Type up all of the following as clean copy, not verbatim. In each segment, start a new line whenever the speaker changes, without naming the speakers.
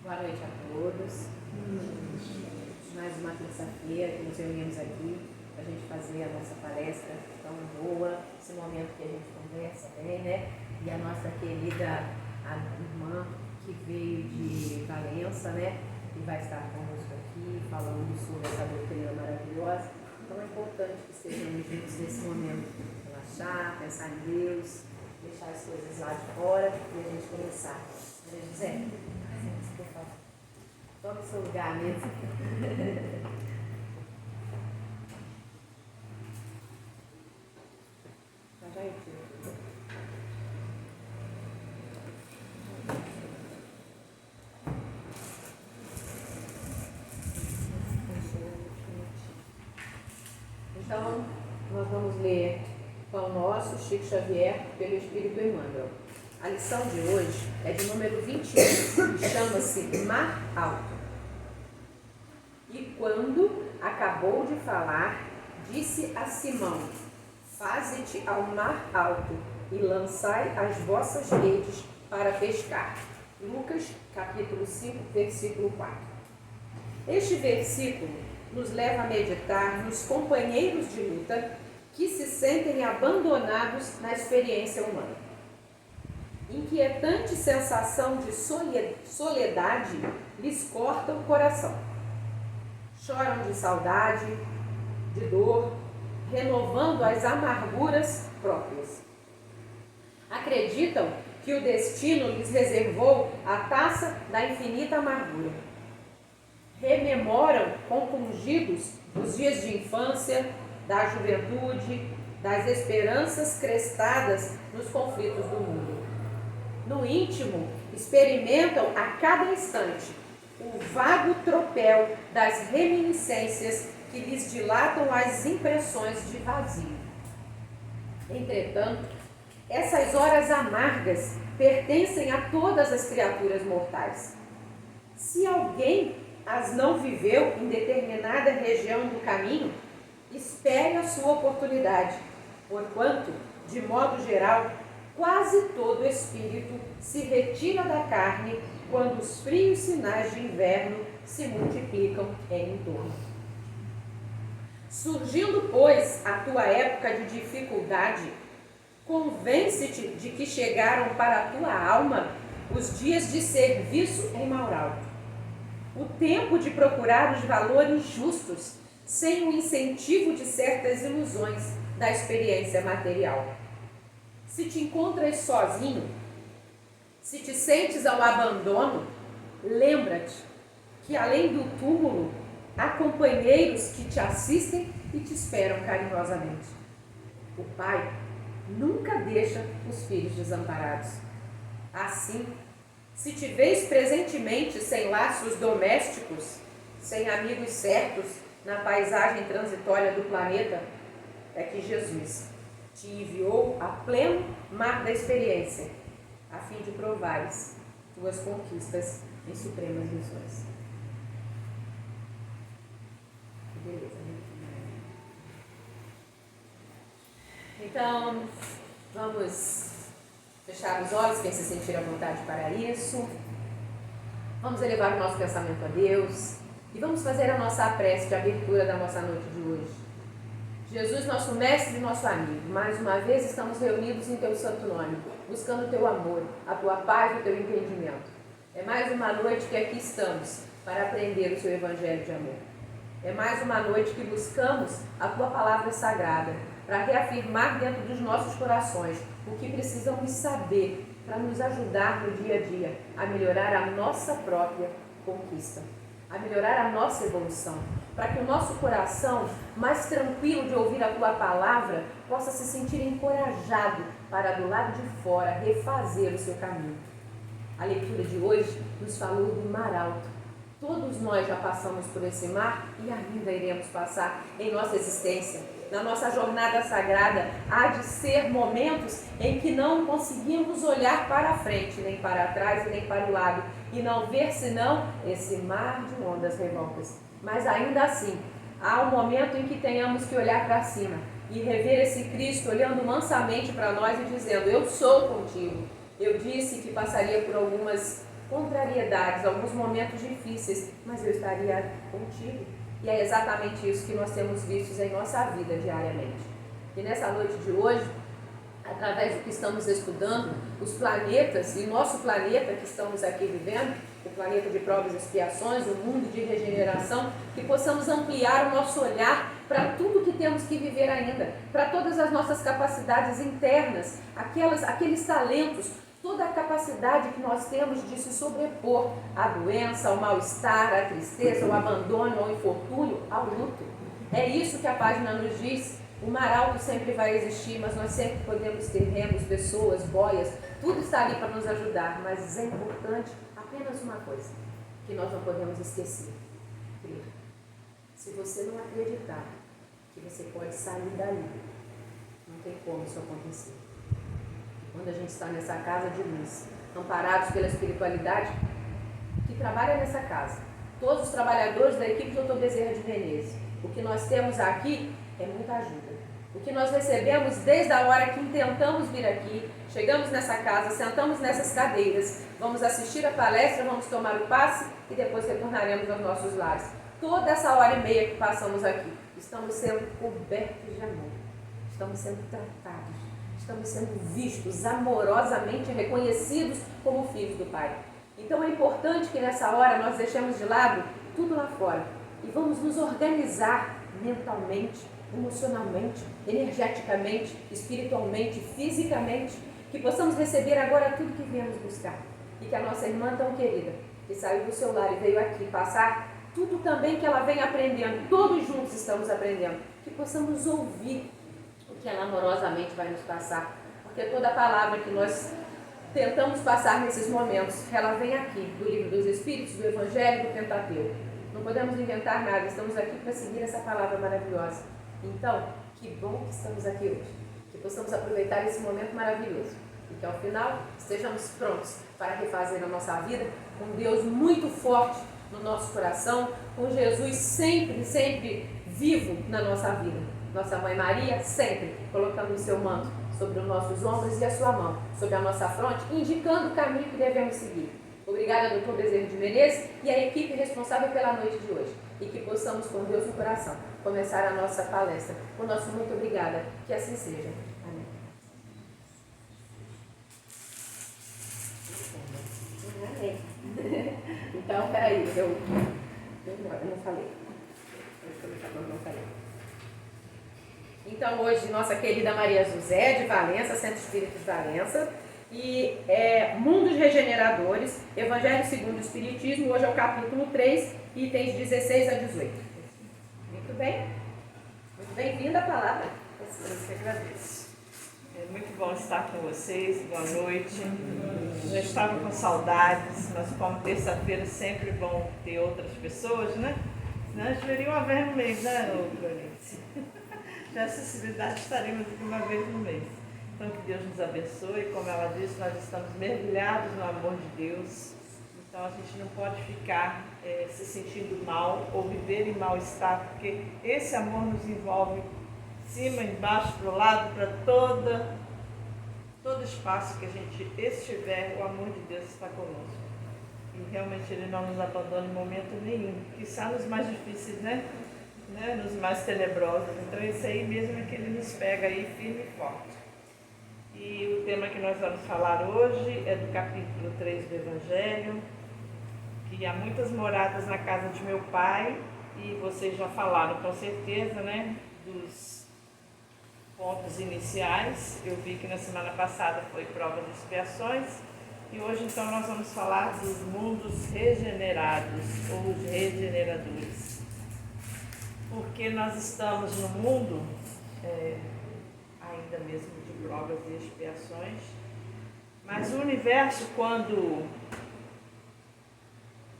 Boa noite a todos. Mais uma terça-feira que nos reunimos aqui para a gente fazer a nossa palestra tão boa, esse momento que a gente conversa bem, né? E a nossa querida irmã que veio de Valença, né? E vai estar conosco aqui falando sobre essa doutrina maravilhosa. Então é importante que estejamos juntos nesse momento. Relaxar, pensar em Deus, deixar as coisas lá de fora e a gente começar. José, por favor. Tome seu lugar mesmo. Já eu tiro. Então, nós vamos ler Pão Nosso, Chico Xavier, pelo Espírito Emmanuel. A lição de hoje é de número 21, que chama-se Mar Alto. E quando acabou de falar, disse a Simão: faze-te ao mar alto e lançai as vossas redes para pescar. Lucas, capítulo 5, versículo 4. Este versículo nos leva a meditar nos companheiros de luta que se sentem abandonados na experiência humana. Inquietante sensação de soledade lhes corta o coração. Choram de saudade, de dor, renovando as amarguras próprias. Acreditam que o destino lhes reservou a taça da infinita amargura. Rememoram compungidos os dias de infância, da juventude, das esperanças crestadas nos conflitos do mundo. No íntimo, experimentam a cada instante o vago tropel das reminiscências que lhes dilatam as impressões de vazio. Entretanto, essas horas amargas pertencem a todas as criaturas mortais. Se alguém as não viveu em determinada região do caminho, espere a sua oportunidade, porquanto, de modo geral, quase todo espírito se retira da carne quando os frios sinais de inverno se multiplicam em entorno. Surgindo, pois, a tua época de dificuldade, convence-te de que chegaram para a tua alma os dias de serviço em mar alto. O tempo de procurar os valores justos, sem o incentivo de certas ilusões da experiência material. Se te encontras sozinho, se te sentes ao abandono, lembra-te que além do túmulo, há companheiros que te assistem e te esperam carinhosamente. O pai nunca deixa os filhos desamparados. Assim, se te vês presentemente sem laços domésticos, sem amigos certos na paisagem transitória do planeta, é que Jesus te enviou a pleno mar da experiência, a fim de provares tuas conquistas em supremas missões. Beleza, né? Então, vamos fechar os olhos, quem se sentir à vontade para isso. Vamos elevar o nosso pensamento a Deus e vamos fazer a nossa prece de abertura da nossa noite de hoje. Jesus, nosso mestre e nosso amigo, mais uma vez estamos reunidos em teu santo nome, buscando o teu amor, a tua paz e o teu entendimento. É mais uma noite que aqui estamos para aprender o seu evangelho de amor. É mais uma noite que buscamos a tua palavra sagrada para reafirmar dentro dos nossos corações o que precisamos saber para nos ajudar no dia a dia a melhorar a nossa própria conquista, a melhorar a nossa evolução, para que o nosso coração, mais tranquilo de ouvir a tua palavra, possa se sentir encorajado para do lado de fora refazer o seu caminho. A leitura de hoje nos falou do mar alto. Todos nós já passamos por esse mar e ainda iremos passar em nossa existência. Na nossa jornada sagrada, há de ser momentos em que não conseguimos olhar para a frente, nem para trás e nem para o lado, e não ver senão esse mar de ondas revoltas. Mas ainda assim, há um momento em que tenhamos que olhar para cima e rever esse Cristo olhando mansamente para nós e dizendo: eu sou contigo. Eu disse que passaria por algumas contrariedades, alguns momentos difíceis, mas eu estaria contigo. E é exatamente isso que nós temos visto em nossa vida diariamente. E nessa noite de hoje, através do que estamos estudando, os planetas e nosso planeta que estamos aqui vivendo, o planeta de provas e expiações, o mundo de regeneração, que possamos ampliar o nosso olhar para tudo que temos que viver ainda, para todas as nossas capacidades internas, aqueles talentos, toda a capacidade que nós temos de se sobrepor à doença, ao mal-estar, à tristeza, ao abandono, ao infortúnio, ao luto. É isso que a página nos diz. O mar alto sempre vai existir, mas nós sempre podemos ter remos, pessoas, boias, tudo está ali para nos ajudar, mas é importante apenas uma coisa, que nós não podemos esquecer: crer. Se você não acreditar que você pode sair dali, não tem como isso acontecer. Quando a gente está nessa casa de luz, amparados pela espiritualidade que trabalha nessa casa, todos os trabalhadores da equipe do Dr. Bezerra de Menezes, o que nós temos aqui é muita ajuda. O que nós recebemos desde a hora que intentamos vir aqui, chegamos nessa casa, sentamos nessas cadeiras, vamos assistir a palestra, vamos tomar o passe e depois retornaremos aos nossos lares. Toda essa hora e meia que passamos aqui, estamos sendo cobertos de amor, estamos sendo tratados, estamos sendo vistos, amorosamente reconhecidos como filhos do Pai. Então é importante que nessa hora nós deixemos de lado tudo lá fora e vamos nos organizar mentalmente, emocionalmente, energeticamente, espiritualmente, fisicamente, que possamos receber agora tudo que viemos buscar. E que a nossa irmã tão querida, que saiu do seu lar e veio aqui passar tudo também que ela vem aprendendo, todos juntos estamos aprendendo, que possamos ouvir o que ela amorosamente vai nos passar, porque toda a palavra que nós tentamos passar nesses momentos, ela vem aqui, do livro dos Espíritos, do Evangelho, do Pentateuco. Não podemos inventar nada, estamos aqui para seguir essa palavra maravilhosa. Então, que bom que estamos aqui hoje, que possamos aproveitar esse momento maravilhoso e que ao final estejamos prontos para refazer a nossa vida com Deus muito forte no nosso coração, com Jesus sempre, sempre vivo na nossa vida. Nossa Mãe Maria sempre colocando o seu manto sobre os nossos ombros e a sua mão sobre a nossa fronte, indicando o caminho que devemos seguir. Obrigada, Dr. Bezerra de Menezes e a equipe responsável pela noite de hoje. E que possamos, com Deus no coração, começar a nossa palestra. O nosso muito obrigada. Que assim seja. Amém. Amém. Então, peraí, eu não falei. Não falei. Então, hoje, nossa querida Maria José de Valença, Centro Espírita de Valença, e Mundos Regeneradores, Evangelho segundo o Espiritismo, hoje é o capítulo 3, itens 16 a 18. Muito bem? Muito bem-vinda a palavra.
Eu que agradeço. É muito bom estar com vocês, boa noite. Já estava com saudades, mas como terça-feira é sempre bom ter outras pessoas, né? Senão a gente veria uma vez no mês, né, Clarice? Já acessibilidade estaremos aqui uma vez no mês. Então que Deus nos abençoe, como ela disse, nós estamos mergulhados no amor de Deus. Então a gente não pode ficar se sentindo mal ou viver em mal-estar, porque esse amor nos envolve cima, embaixo, para o lado, para todo espaço que a gente estiver, o amor de Deus está conosco. E realmente Ele não nos abandona em momento nenhum, quizá nos mais difíceis, né? Nos mais tenebrosos. Então esse aí mesmo é que Ele nos pega aí firme e forte. E o tema que nós vamos falar hoje é do capítulo 3 do Evangelho, que há muitas moradas na casa de meu pai, e vocês já falaram com certeza, né, dos pontos iniciais. Eu vi que na semana passada foi provas e expiações, e hoje então nós vamos falar dos mundos regenerados, ou os regeneradores. Porque nós estamos no mundo, ainda mesmo de provas e expiações, mas o universo, quando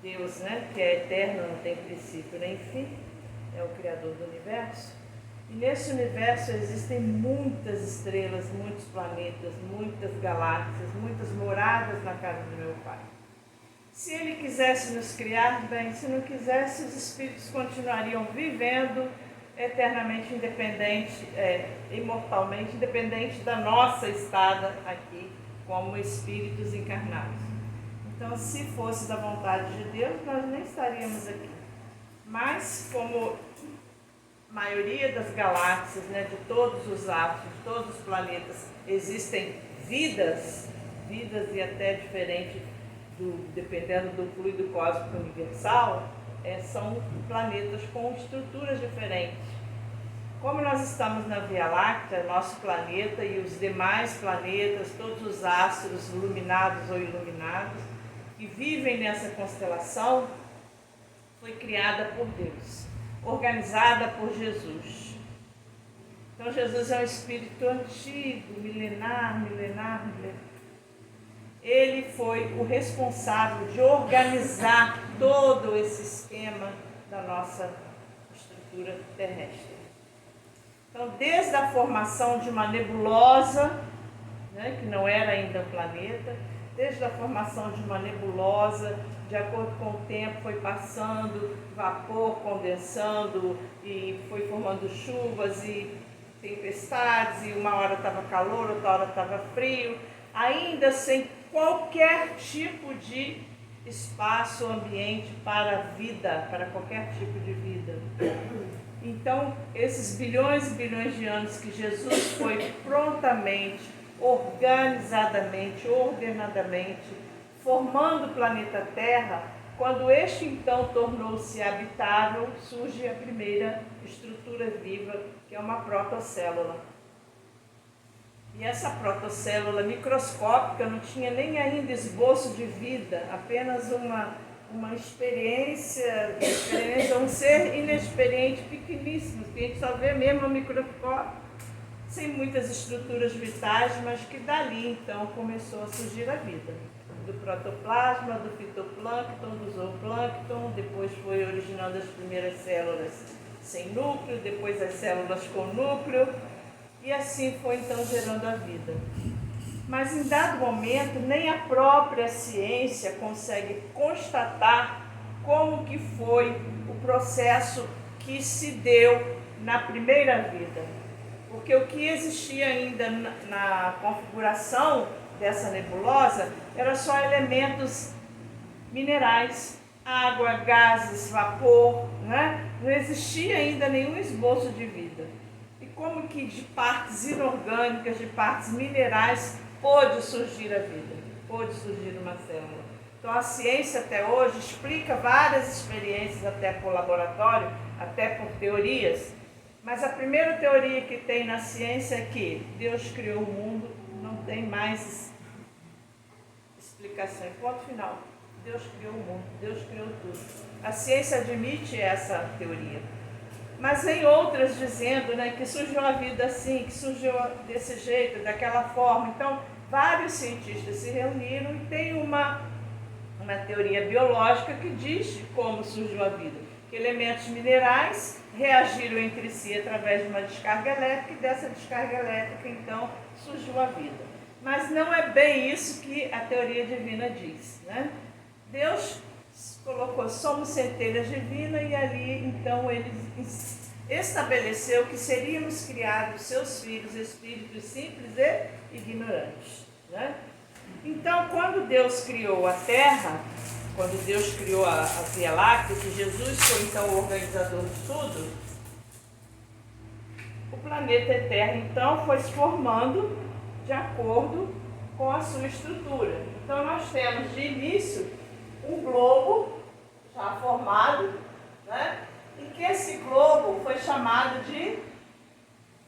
Deus, né, que é eterno, não tem princípio nem fim, é o Criador do universo, e nesse universo existem muitas estrelas, muitos planetas, muitas galáxias, muitas moradas na casa do meu Pai. Se Ele quisesse nos criar, bem, se não quisesse, os espíritos continuariam vivendo eternamente independente, imortalmente independente da nossa estada aqui como espíritos encarnados. Então, se fosse da vontade de Deus, nós nem estaríamos aqui. Mas, como a maioria das galáxias, né, de todos os astros, de todos os planetas, existem vidas e até diferente, dependendo do fluido cósmico universal, são planetas com estruturas diferentes. Como nós estamos na Via Láctea, nosso planeta e os demais planetas, todos os astros iluminados ou iluminados, que vivem nessa constelação, foi criada por Deus, organizada por Jesus. Então Jesus é um espírito antigo, milenar. Ele foi o responsável de organizar todo esse esquema da nossa estrutura terrestre. Então, desde a formação de uma nebulosa, né, que não era ainda um planeta, desde a formação de uma nebulosa, de acordo com o tempo foi passando, vapor condensando e foi formando chuvas e tempestades, e uma hora estava calor, outra hora estava frio, ainda sem qualquer tipo de espaço, ambiente para a vida, para qualquer tipo de vida. Então, esses bilhões e bilhões de anos que Jesus foi prontamente, organizadamente, ordenadamente, formando o planeta Terra, quando este então tornou-se habitável, surge a primeira estrutura viva, que é uma protocélula. E essa protocélula microscópica não tinha nem ainda esboço de vida, apenas uma experiência, um ser inexperiente, pequeníssimo, que a gente só vê mesmo no microscópio, sem muitas estruturas vitais, mas que dali então começou a surgir a vida. Do protoplasma, do fitoplâncton, do zooplâncton, depois foi originando as primeiras células sem núcleo, depois as células com núcleo, e assim foi então gerando a vida. Mas em dado momento, nem a própria ciência consegue constatar como que foi o processo que se deu na primeira vida. Porque o que existia ainda na configuração dessa nebulosa era só elementos minerais, água, gases, vapor, né? Não existia ainda nenhum esboço de vida. E como que de partes inorgânicas, de partes minerais, pôde surgir a vida, pôde surgir uma célula. Então a ciência até hoje explica várias experiências, até por laboratório, até por teorias, mas a primeira teoria que tem na ciência é que Deus criou o mundo, não tem mais explicação. Ponto final. Deus criou o mundo, Deus criou tudo. A ciência admite essa teoria. Mas vem outras dizendo, né, que surgiu a vida assim, que surgiu desse jeito, daquela forma. Então, vários cientistas se reuniram e tem uma teoria biológica que diz como surgiu a vida. Que elementos minerais reagiram entre si através de uma descarga elétrica e dessa descarga elétrica, então, surgiu a vida. Mas não é bem isso que a teoria divina diz, né? Deus colocou, somos centelhas divinas, e ali, então, ele estabeleceu que seríamos criados seus filhos, espíritos simples e ignorantes, né? Então, quando Deus criou a Terra, quando Deus criou a Via Láctea, que Jesus foi então o organizador de tudo, o planeta Terra então foi se formando de acordo com a sua estrutura. Então nós temos de início um globo já formado, né? E que esse globo foi chamado de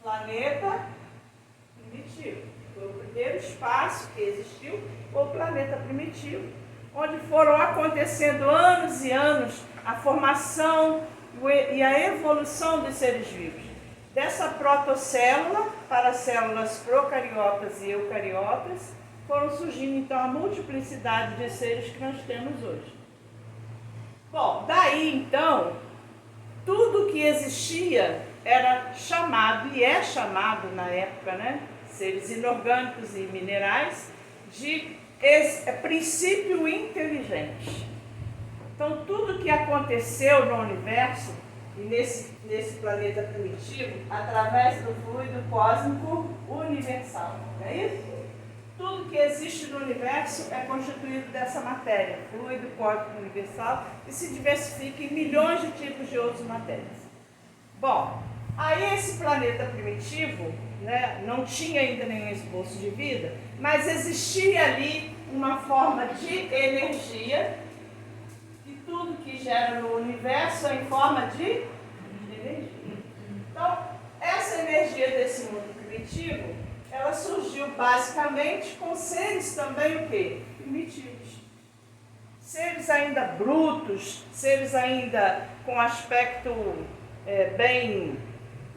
planeta primitivo. Foi o primeiro espaço que existiu, foi o planeta primitivo, onde foram acontecendo anos e anos a formação e a evolução dos seres vivos. Dessa protocélula para células procariotas e eucariotas, foram surgindo então a multiplicidade de seres que nós temos hoje. Bom, daí então, tudo que existia era chamado, e é chamado na época, né, seres inorgânicos e minerais, de princípio inteligente. Então, tudo que aconteceu no universo e nesse planeta primitivo, através do fluido cósmico universal, não é isso? Tudo que que existe no universo é constituído dessa matéria, fluido, cósmico universal, e se diversifica em milhões de tipos de outras matérias. Bom, aí esse planeta primitivo, né, não tinha ainda nenhum esboço de vida, mas existia ali uma forma de energia, e tudo que gera no universo é em forma de energia. Então, essa energia desse mundo primitivo, ela surgiu basicamente com seres também o quê? Primitivos. Seres ainda brutos, seres ainda com aspecto bem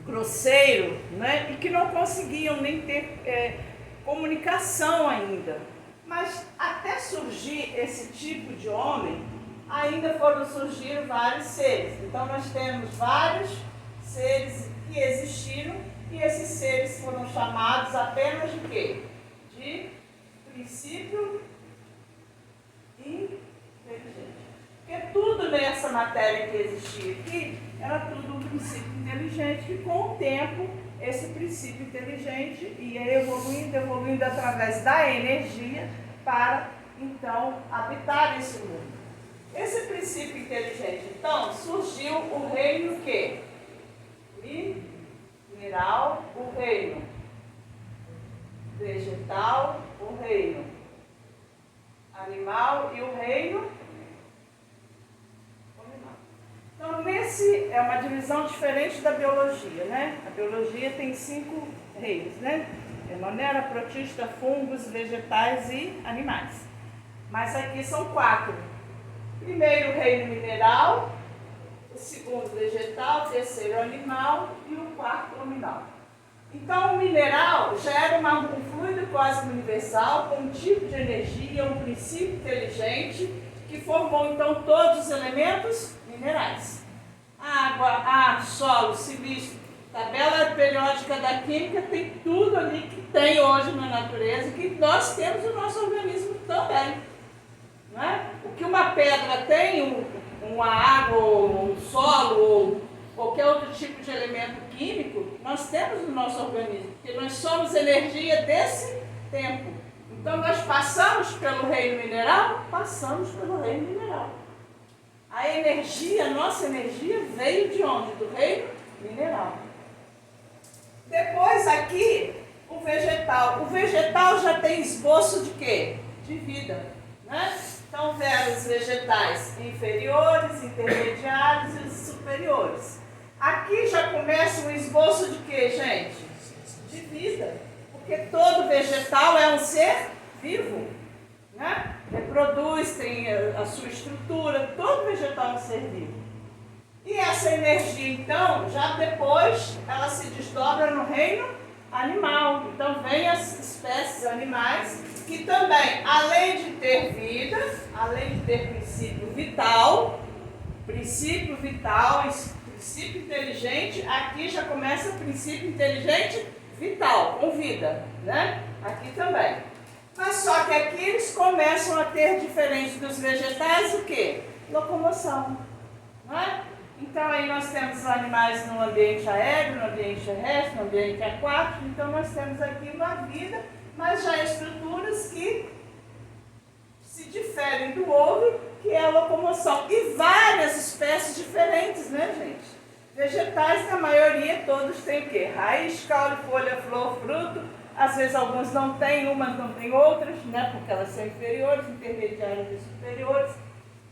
grosseiro, né? E que não conseguiam nem ter comunicação ainda. Mas até surgir esse tipo de homem, ainda foram surgir vários seres. Então nós temos vários seres que existiram e esses seres foram chamados apenas de quê? De princípio inteligente. Porque tudo nessa matéria que existia aqui era tudo um princípio inteligente que com o tempo esse princípio inteligente ia evoluindo através da energia para então habitar esse mundo. Esse princípio inteligente, então, surgiu o reino que? Mineral, o reino vegetal, o reino animal e o reino animal. Então, nesse é uma divisão diferente da biologia, né? A biologia tem 5 reinos, né? Monera, protista, fungos, vegetais e animais. Mas aqui são 4. Primeiro, o reino mineral, o segundo, vegetal, o terceiro, animal e o quarto, nominal. Então, o mineral já era um fluido cósmico universal com um tipo de energia, um princípio inteligente que formou, então, todos os elementos minerais. Água, ar, solo, silício, tabela periódica da química, tem tudo ali que tem hoje na natureza, que nós temos no nosso organismo também. Não é? O que uma pedra tem, uma água, um solo, ou qualquer outro tipo de elemento químico, nós temos no nosso organismo, porque nós somos energia desse tempo. Então nós passamos pelo reino mineral, passamos pelo reino mineral. A energia, a nossa energia veio de onde? Do reino mineral. Depois aqui, o vegetal. O vegetal já tem esboço de quê? De vida, né? Então, os vegetais inferiores, intermediários e superiores. Aqui já começa um esboço de quê, gente? De vida. Porque todo vegetal é um ser vivo, né? Reproduz, tem a sua estrutura, todo vegetal é um ser vivo. E essa energia, então, já depois, ela se desdobra no reino animal. Então, vem as espécies animais que também, além de ter vida, além de ter princípio vital, princípio inteligente, aqui já começa o princípio inteligente vital, com vida, né? Aqui também. Mas só que aqui eles começam a ter, diferente dos vegetais, o quê? Locomoção, não é? Então aí nós temos animais no ambiente aéreo, no ambiente terrestre, no ambiente aquático. Então nós temos aqui uma vida, mas já estruturas que se diferem do outro, que é a locomoção. E várias espécies diferentes, né, gente? Vegetais, na maioria, todos têm o quê? Raiz, caule, folha, flor, fruto. Às vezes alguns não têm, umas não têm outras, né? Porque elas são inferiores, intermediárias e superiores.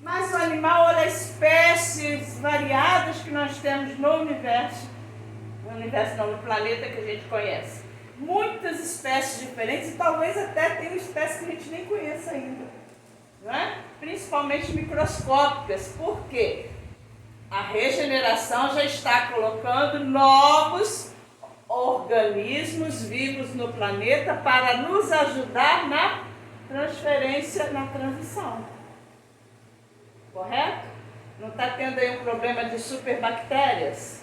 Mas o animal, olha, espécies variadas que nós temos no universo não, no planeta que a gente conhece. Muitas espécies diferentes e talvez até tenha espécies que a gente nem conheça ainda, não é? Principalmente microscópicas, porque a regeneração já está colocando novos organismos vivos no planeta para nos ajudar na transferência, na transição. Correto? Não está tendo aí um problema de superbactérias?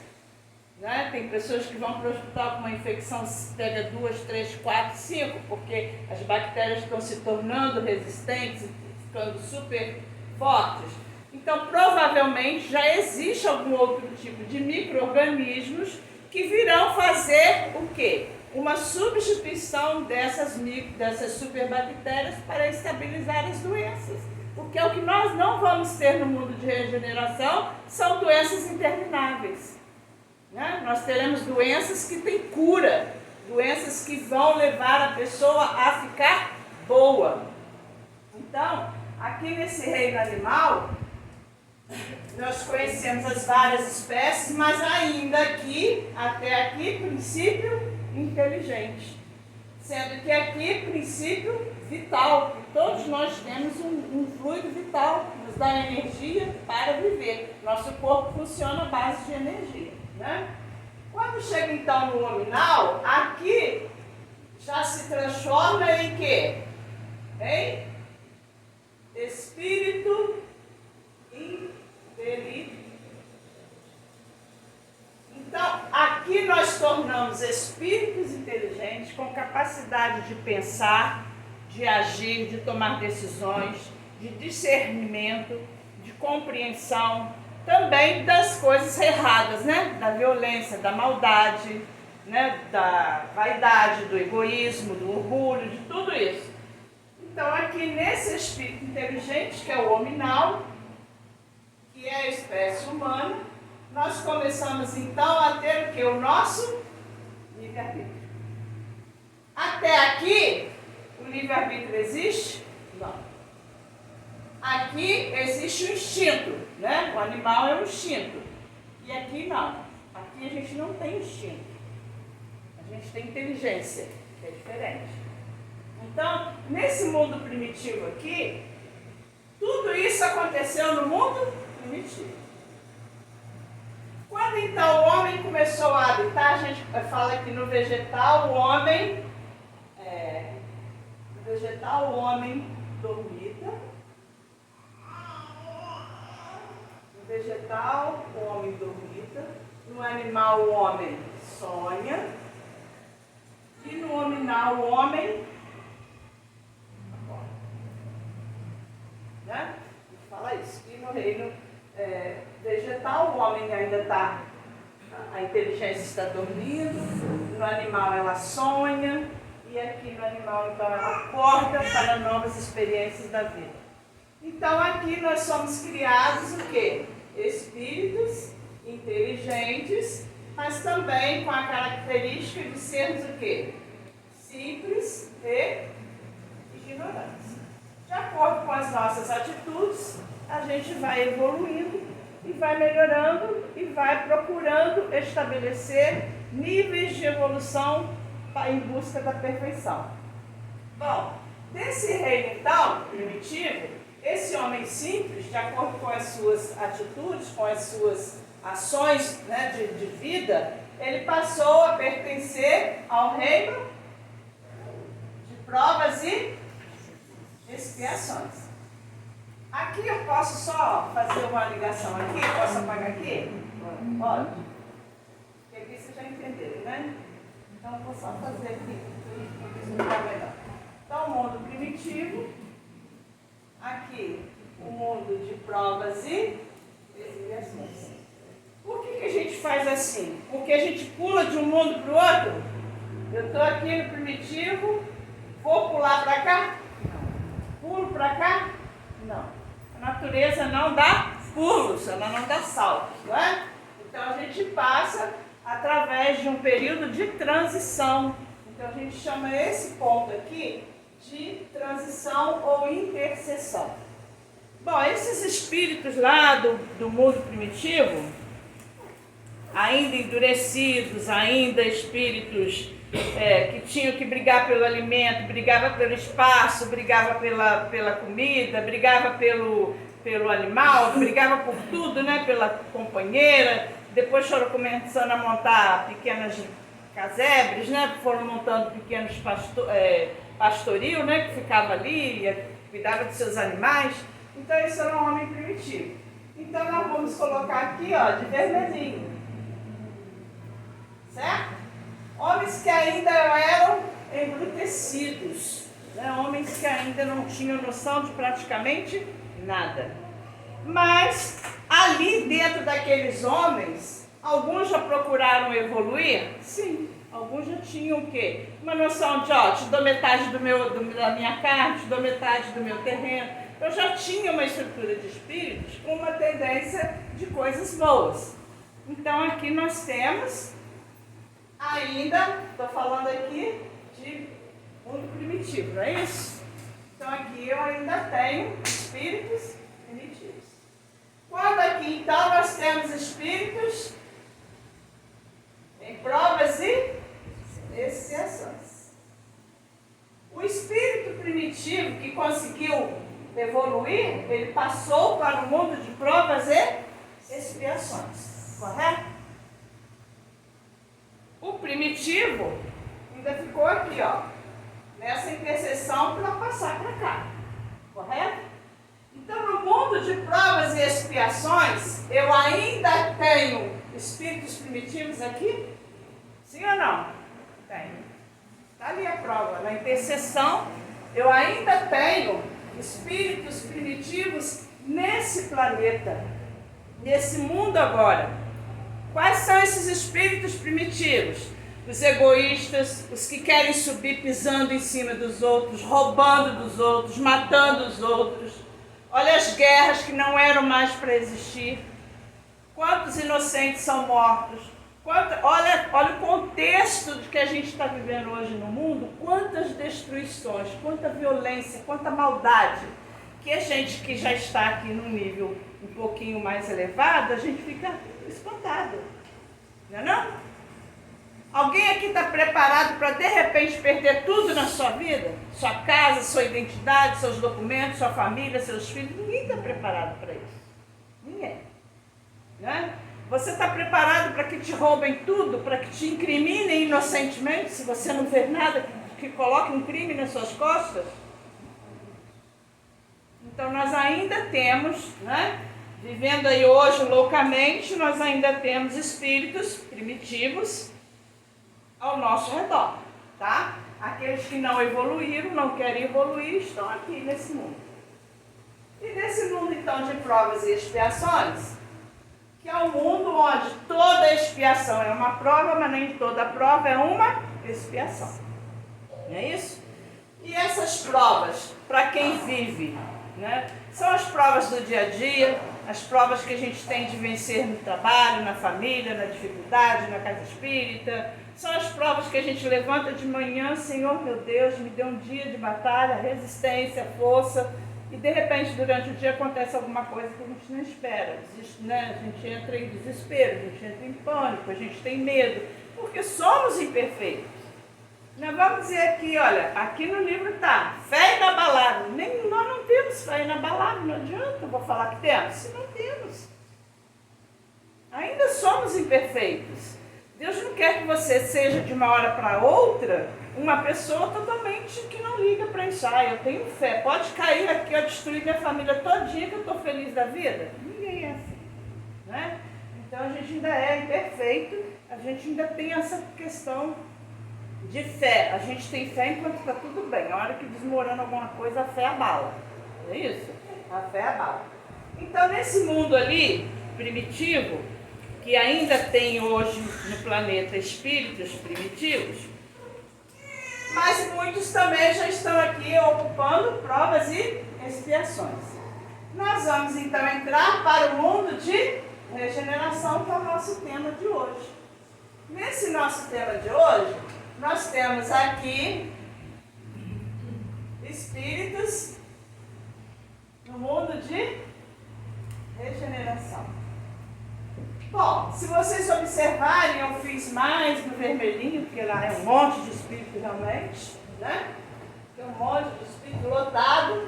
Né? Tem pessoas que vão para o hospital com uma infecção, pega 2, 3, 4, 5, porque as bactérias estão se tornando resistentes, ficando super fortes. Então, provavelmente, já existe algum outro tipo de micro-organismos que virão fazer o quê? uma substituição dessas superbactérias para estabilizar as doenças. Porque o que nós não vamos ter no mundo de regeneração são doenças intermináveis. Né? Nós teremos doenças que têm cura, doenças que vão levar a pessoa a ficar boa. Então, aqui nesse reino animal, nós conhecemos as várias espécies, mas ainda aqui, até aqui, princípio inteligente. Sendo que aqui, princípio vital. Todos nós temos um fluido vital que nos dá energia para viver. Nosso corpo funciona à base de energia. Né? Quando chega então no nominal, aqui já se transforma em quê? Em espírito inteligente. Então, aqui nós tornamos espíritos inteligentes com capacidade de pensar, de agir, de tomar decisões, de discernimento, de compreensão, também das coisas erradas, né? Da violência, da maldade, né? Da vaidade, do egoísmo, do orgulho, de tudo isso. Então, aqui nesse espírito inteligente, que é o hominal, que é a espécie humana, nós começamos então a ter o que? O nosso livre-arbítrio. Até aqui, o livre-arbítrio existe? Não. Aqui existe o instinto, né? O animal é o instinto. E aqui não. Aqui a gente não tem instinto. A gente tem inteligência, que é diferente. Então, nesse mundo primitivo aqui, tudo isso aconteceu no mundo primitivo. Quando então o homem começou a habitar, a gente fala que no vegetal o homem dormita. No vegetal o homem dormita. No animal o homem sonha. E no hominal o homem acorda. Né? A gente fala isso. E no reino vegetal, o homem ainda está, a inteligência está dormindo, no animal ela sonha, e aqui no animal então ela acorda para novas experiências da vida. Então aqui nós somos criados o quê? Espíritos inteligentes, mas também com a característica de sermos o quê? Simples e ignorantes. De acordo com as nossas atitudes, a gente vai evoluindo e vai melhorando e vai procurando estabelecer níveis de evolução em busca da perfeição. Bom, desse reino então, primitivo, esse homem simples, de acordo com as suas atitudes, com as suas ações, né, de vida, ele passou a pertencer ao reino de provas e expiações. Aqui eu posso só fazer uma ligação aqui, posso apagar aqui? Pode. Porque aqui vocês já entenderam, né? Então eu vou só fazer aqui, para explicar melhor. Então o mundo primitivo, aqui o mundo de provas e expiações. Por que a gente faz assim? Porque a gente pula de um mundo para o outro? Eu estou aqui no primitivo, vou pular para cá? Não. Pulo para cá? Não. A natureza não dá pulos, ela não dá saltos, não é? Então a gente passa através de um período de transição. Então a gente chama esse ponto aqui de transição ou interseção. Bom, esses espíritos lá do mundo primitivo, ainda endurecidos, ainda espíritos que tinham que brigar pelo alimento, brigava pelo espaço, brigava pela comida, brigava pelo animal, brigava por tudo, né? Pela companheira. Depois foram começando a montar pequenas casebres, né? Foram montando pequenos pastoril, né? Que ficava ali, cuidava de seus animais. Então esse era um homem primitivo. Então nós vamos colocar aqui, ó, de vermelhinho. Certo? Homens que ainda eram embrutecidos, né? Homens que ainda não tinham noção de praticamente nada. Mas ali dentro daqueles homens, alguns já procuraram evoluir? Sim, Alguns já tinham o quê? Uma noção de, ó, te dou metade da minha carne, te dou metade do meu terreno. Eu já tinha uma estrutura de espíritos com uma tendência de coisas boas. Então aqui nós temos ainda, estou falando aqui de mundo primitivo, não é isso? Então aqui eu ainda tenho espíritos primitivos. Quando aqui então nós temos espíritos em provas e expiações. O espírito primitivo que conseguiu evoluir, ele passou para o mundo de provas e expiações. Correto? O primitivo ainda ficou aqui, ó, nessa interseção para passar para cá. Correto? Então, no mundo de provas e expiações, eu ainda tenho espíritos primitivos aqui? Sim ou não? Tenho. Está ali a prova. Na interseção, eu ainda tenho espíritos primitivos nesse planeta, nesse mundo agora. Quais são esses espíritos primitivos? Os egoístas, os que querem subir pisando em cima dos outros, roubando dos outros, matando os outros. Olha as guerras que não eram mais para existir. Quantos inocentes são mortos? Olha o contexto de que a gente está vivendo hoje no mundo. Quantas destruições, quanta violência, quanta maldade. Que a gente que já está aqui num nível um pouquinho mais elevado, a gente fica espantado. Não é não? Alguém aqui está preparado para de repente perder tudo na sua vida? Sua casa, sua identidade, seus documentos, sua família, seus filhos? Ninguém está preparado para isso. Ninguém. Né? Você está preparado para que te roubem tudo? Para que te incriminem inocentemente? Se você não fez nada que coloque um crime nas suas costas? Então nós ainda temos, né? Vivendo aí hoje loucamente, nós ainda temos espíritos primitivos ao nosso redor, tá? Aqueles que não evoluíram, não querem evoluir, estão aqui nesse mundo. E nesse mundo, então, de provas e expiações, que é um mundo onde toda expiação é uma prova, mas nem toda prova é uma expiação. Não é isso? E essas provas, para quem vive, né, são as provas do dia a dia, as provas que a gente tem de vencer no trabalho, na família, na dificuldade, na casa espírita. São as provas que a gente levanta de manhã, Senhor meu Deus, me deu um dia de batalha, resistência, força, e de repente durante o dia acontece alguma coisa que a gente não espera, né? A gente entra em desespero, a gente entra em pânico, a gente tem medo, porque somos imperfeitos. Nós vamos dizer aqui, olha, aqui no livro está, fé inabalável. Nós não temos fé inabalável, não adianta, eu vou falar que temos, se não temos. Ainda somos imperfeitos. Deus não quer que você seja de uma hora para outra uma pessoa totalmente que não liga para isso. Eu tenho fé, pode cair aqui, destruir minha família todinha que eu estou feliz da vida? Ninguém é assim, né? Então a gente ainda é imperfeito, a gente ainda tem essa questão de fé. A gente tem fé enquanto está tudo bem. A hora que desmorona alguma coisa, a fé abala. É isso? A fé abala. Então nesse mundo ali, primitivo, que ainda tem hoje no planeta espíritos primitivos, mas muitos também já estão aqui ocupando provas e expiações. Nós vamos então entrar para o mundo de regeneração, que é o nosso tema de hoje. Nesse nosso tema de hoje, nós temos aqui espíritos no mundo de regeneração. Bom, se vocês observarem, eu fiz mais no vermelhinho, porque lá é um monte de espírito realmente, né? Tem um monte de espírito lotado,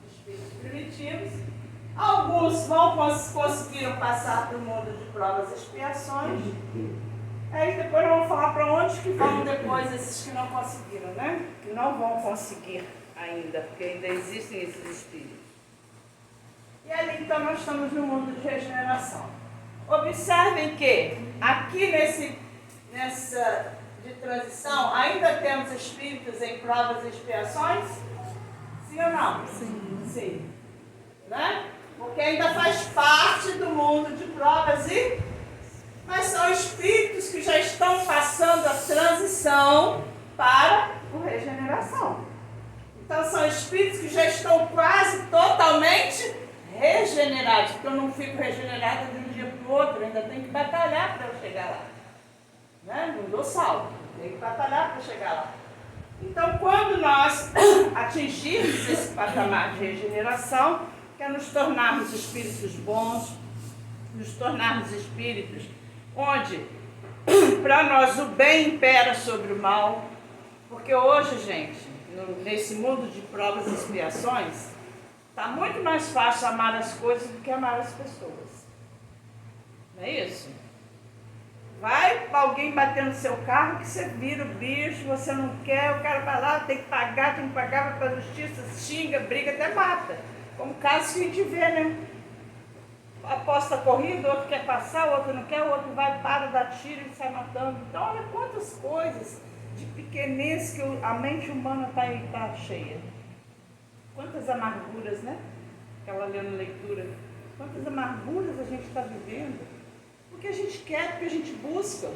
de espíritos primitivos. Alguns conseguiram passar para o mundo de provas e expiações. Aí depois nós vamos falar para onde que vão depois esses que não conseguiram, né? Que não vão conseguir ainda, porque ainda existem esses espíritos. E ali então nós estamos no mundo de regeneração. Observem que aqui nessa de transição ainda temos espíritos em provas e expiações? Sim ou não?
Sim.
Sim. Né? Porque ainda faz parte do mundo de provas e mas são espíritos que já estão passando a transição para a regeneração. Então são espíritos que já estão quase totalmente regenerados, porque eu não fico regenerada de um dia para o outro, ainda tenho que batalhar para eu chegar lá. Né? Não dou salto, tenho que batalhar para chegar lá. Então, quando nós atingirmos esse patamar de regeneração, que é nos tornarmos espíritos bons, nos tornarmos espíritos onde para nós o bem impera sobre o mal, porque hoje, gente, nesse mundo de provas e expiações, está muito mais fácil amar as coisas do que amar as pessoas. Não é isso? Vai alguém bater no seu carro que você vira o bicho, você não quer, o cara vai lá, tem que pagar, vai para a justiça, xinga, briga, até mata. Como casos que a gente vê, né? Aposta corrida, o outro quer passar, o outro não quer, o outro vai, para, dá tiro e sai matando. Então, olha quantas coisas de pequenez que a mente humana está cheia. Quantas amarguras, né? Aquela lendo leitura. Quantas amarguras a gente está vivendo. Porque a gente quer, porque a gente busca.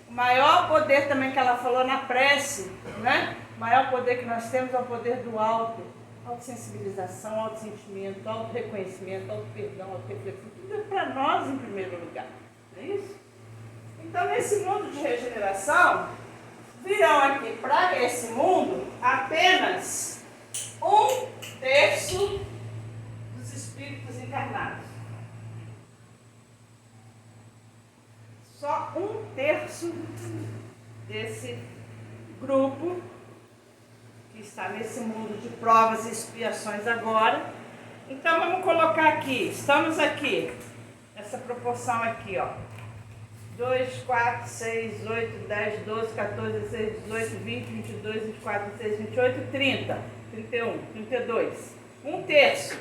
O maior poder também que ela falou na prece, né? O maior poder que nós temos é o poder do alto. Autossensibilização, autossentimento, auto-reconhecimento, auto-perdão, auto-reflexão. Tudo é para nós em primeiro lugar. Não é isso? Então, nesse mundo de regeneração, virão aqui para esse mundo apenas 1/3 dos espíritos encarnados. Só 1/3 desse grupo que está nesse mundo de provas e expiações agora. Então vamos colocar aqui, estamos aqui, essa proporção aqui, ó. 2, 4, 6, 8, 10, 12, 14, 16, 18, 20, 22, 24, 26, 28, 30, 31, 32. 1/3.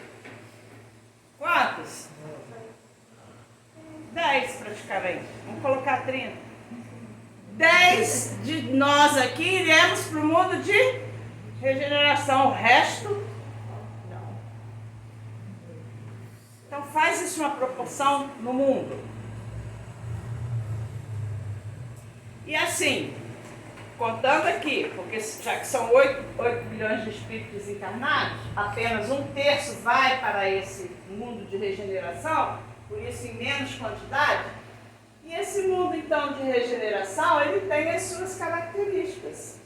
Quantos? 10 praticamente. Vamos colocar 30. 10 de nós aqui iremos para o mundo de regeneração. O resto, não. Então faz isso uma proporção no mundo. E assim, contando aqui, porque já que são 8 bilhões de espíritos encarnados, apenas 1/3 vai para esse mundo de regeneração, por isso em menos quantidade. E esse mundo então de regeneração, ele tem as suas características.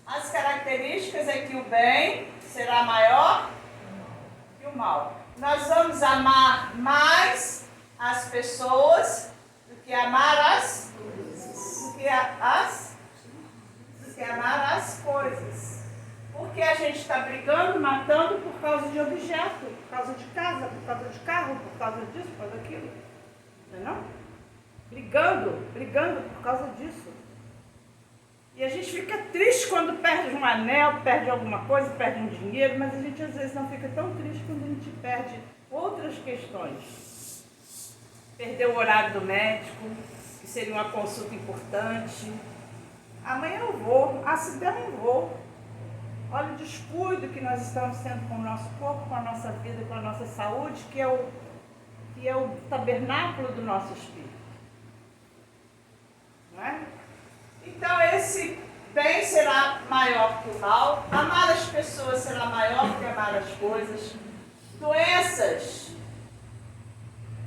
As características é que o bem será maior que o mal. Nós vamos amar mais as pessoas do que amar as coisas. Porque a gente está brigando, matando por causa de objeto, por causa de casa, por causa de carro, por causa disso, por causa daquilo. Não é não? Brigando por causa disso. E a gente fica triste quando perde um anel, perde alguma coisa, perde um dinheiro, mas a gente às vezes não fica tão triste quando a gente perde outras questões. Perdeu o horário do médico, que seria uma consulta importante. Amanhã eu vou, se der eu vou. Olha o descuido que nós estamos tendo com o nosso corpo, com a nossa vida, com a nossa saúde, que é o tabernáculo do nosso espírito. Não é? Então esse bem será maior que o mal, amar as pessoas será maior que amar as coisas. Doenças,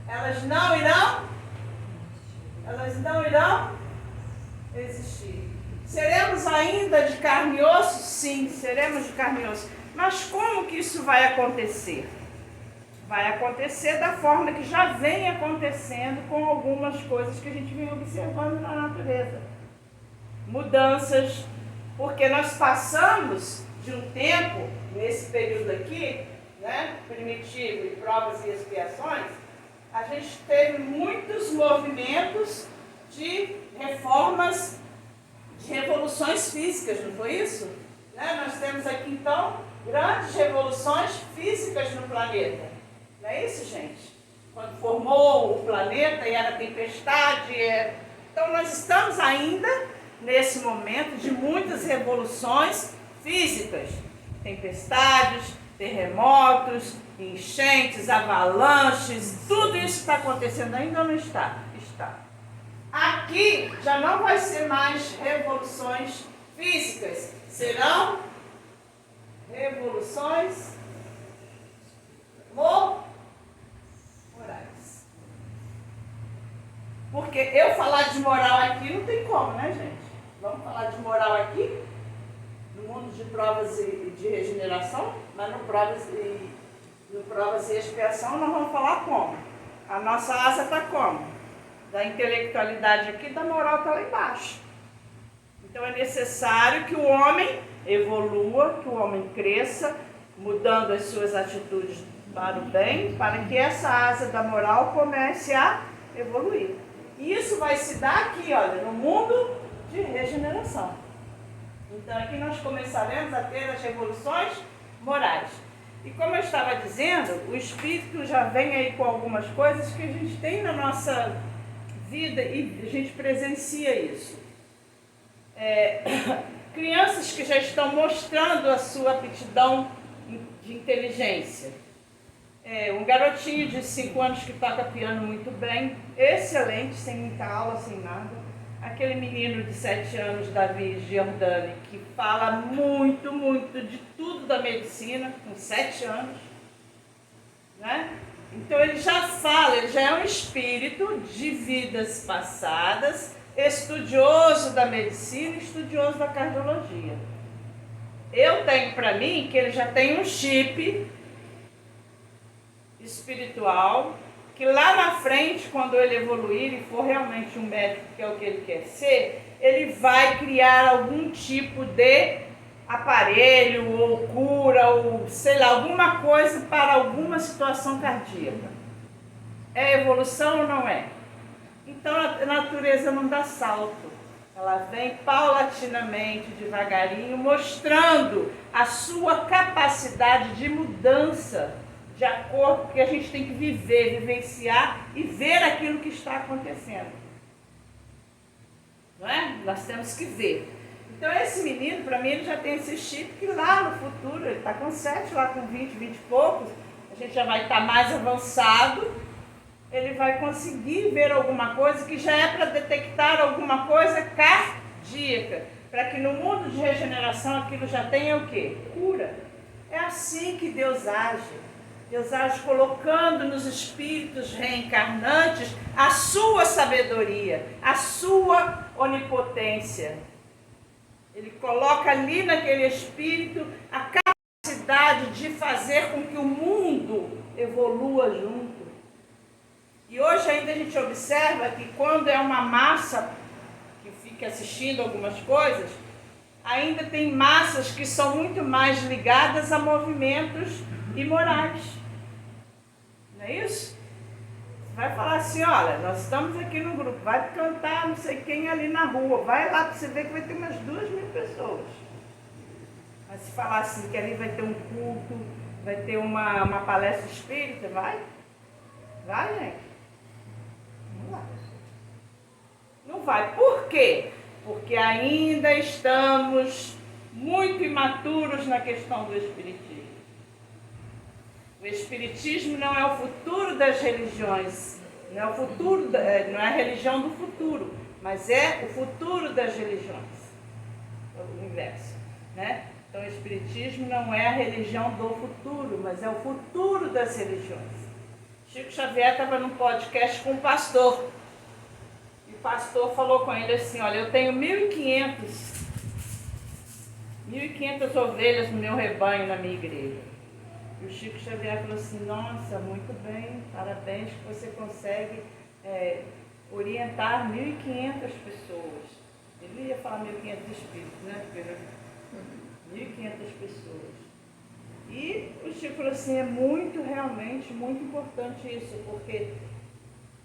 elas não irão existir. Seremos ainda de carne e osso? Sim, seremos de carne e osso. Mas como que isso vai acontecer? Vai acontecer da forma que já vem acontecendo com algumas coisas que a gente vem observando na natureza. Mudanças, porque nós passamos de um tempo, nesse período aqui, né, primitivo e provas e expiações, a gente teve muitos movimentos de reformas, de revoluções físicas, não foi isso? Né? Nós temos aqui, então, grandes revoluções físicas no planeta. Não é isso, gente? Quando formou o planeta e era tempestade. Então, nós estamos ainda nesse momento de muitas revoluções físicas. Tempestades, terremotos, enchentes, avalanches, tudo isso está acontecendo ainda ou não está? Está. aqui já não vai ser mais revoluções físicas, serão revoluções morais. Porque eu falar de moral aqui não tem como, né, gente? Vamos falar de moral aqui, no mundo de provas e de regeneração, mas no provas e expiação nós vamos falar como? A nossa asa está como? Da intelectualidade aqui, da moral está lá embaixo. Então é necessário que o homem evolua, que o homem cresça, mudando as suas atitudes para o bem, para que essa asa da moral comece a evoluir. E isso vai se dar aqui, olha, no mundo de regeneração. Então aqui nós começaremos a ter as revoluções morais. E como eu estava dizendo, o Espírito já vem aí com algumas coisas que a gente tem na nossa vida e a gente presencia isso. Crianças que já estão mostrando a sua aptidão de inteligência. Um garotinho de 5 anos que toca piano muito bem, excelente, sem muita aula, sem nada. Aquele menino de 7 anos, Davi Giordani, que fala muito, muito de tudo da medicina, com 7 anos. Né? Então ele já fala, ele já é um espírito de vidas passadas, estudioso da medicina, estudioso da cardiologia. Eu tenho para mim que ele já tem um chip espiritual, que lá na frente, quando ele evoluir e for realmente um médico, que é o que ele quer ser, ele vai criar algum tipo de aparelho, ou cura, ou sei lá, alguma coisa para alguma situação cardíaca. É evolução ou não é? Então a natureza não dá salto. Ela vem paulatinamente, devagarinho, mostrando a sua capacidade de mudança, de acordo, porque a gente tem que viver, vivenciar e ver aquilo que está acontecendo. Não é? Nós temos que ver. Então esse menino, para mim, ele já tem esse chip que lá no futuro, ele está com 7, lá com 20 e poucos, a gente já vai estar mais avançado, ele vai conseguir ver alguma coisa que já é para detectar alguma coisa cardíaca, para que no mundo de regeneração aquilo já tenha o quê? Cura. É assim que Deus age. Deus age colocando nos espíritos reencarnantes a sua sabedoria, a sua onipotência. Ele coloca ali naquele espírito a capacidade de fazer com que o mundo evolua junto. E hoje ainda a gente observa que quando é uma massa que fica assistindo algumas coisas, ainda tem massas que são muito mais ligadas a movimentos imorais. Não é isso? Você vai falar assim, olha, nós estamos aqui no grupo, vai cantar não sei quem ali na rua, vai lá para você ver que vai ter umas 2.000 pessoas. Mas se falar assim, que ali vai ter um culto, vai ter uma palestra espírita, vai? Vai, gente? Não vai. Não vai. Por quê? Porque ainda estamos muito imaturos na questão do espiritismo. O espiritismo não é o futuro das religiões, não é o futuro, não é a religião do futuro, mas é o futuro das religiões, o universo, né? Então o espiritismo não é a religião do futuro, mas é o futuro das religiões. Chico Xavier estava num podcast com um pastor, e o pastor falou com ele assim, olha, eu tenho 1.500 ovelhas no meu rebanho na minha igreja. E o Chico Xavier falou assim, nossa, muito bem, parabéns que você consegue orientar 1.500 pessoas. Ele ia falar 1.500 espíritos, né? 1.500 pessoas. E o Chico falou assim, é realmente muito importante isso, porque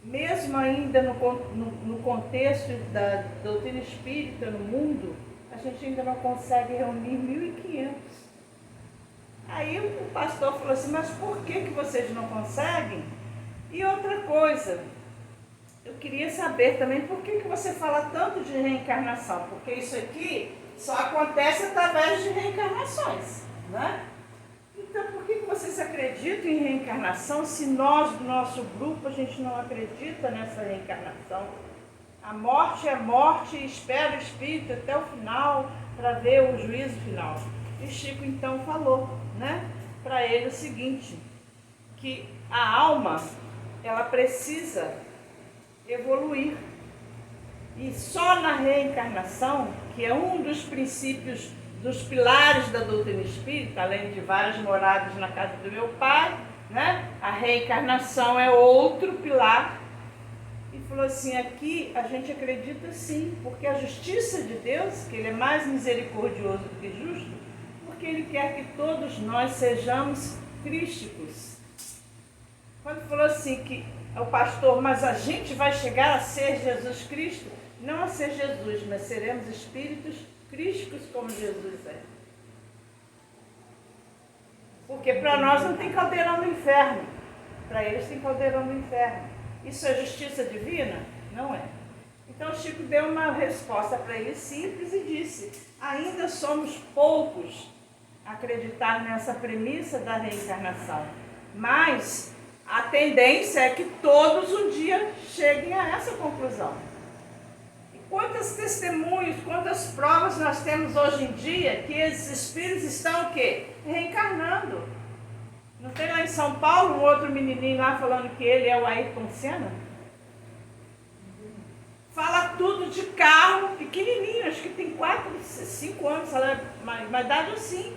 mesmo ainda no contexto da doutrina espírita no mundo, a gente ainda não consegue reunir 1.500. Aí o pastor falou assim, mas por que vocês não conseguem? E outra coisa, eu queria saber também por que você fala tanto de reencarnação, porque isso aqui só acontece através de reencarnações, né? Então por que vocês acreditam em reencarnação se nós, do nosso grupo, a gente não acredita nessa reencarnação? A morte é morte e espera o espírito até o final para ver o juízo final. E Chico então falou, né, para ele o seguinte, que a alma, ela precisa evoluir. E só na reencarnação, que é um dos princípios, dos pilares da doutrina espírita, além de várias moradas na casa do meu pai, né? A reencarnação é outro pilar. E falou assim, aqui a gente acredita sim, porque a justiça de Deus, que Ele é mais misericordioso do que justo, porque Ele quer que todos nós sejamos crísticos. Quando falou assim que o pastor, mas a gente vai chegar a ser Jesus Cristo, não a ser Jesus, mas seremos espíritos crísticos como Jesus é. Porque para nós não tem caldeirão no inferno, para eles tem caldeirão no inferno. Isso é justiça divina? Não é. Então Chico deu uma resposta para ele simples e disse, ainda somos poucos a acreditar nessa premissa da reencarnação, mas a tendência é que todos um dia cheguem a essa conclusão. E quantos testemunhos, quantas provas nós temos hoje em dia que esses espíritos estão o quê? Reencarnando. Não tem lá em São Paulo um outro menininho lá falando que ele é o Ayrton Senna? Fala tudo de carro, pequenininho, acho que tem 4, 5 anos, mas idade assim.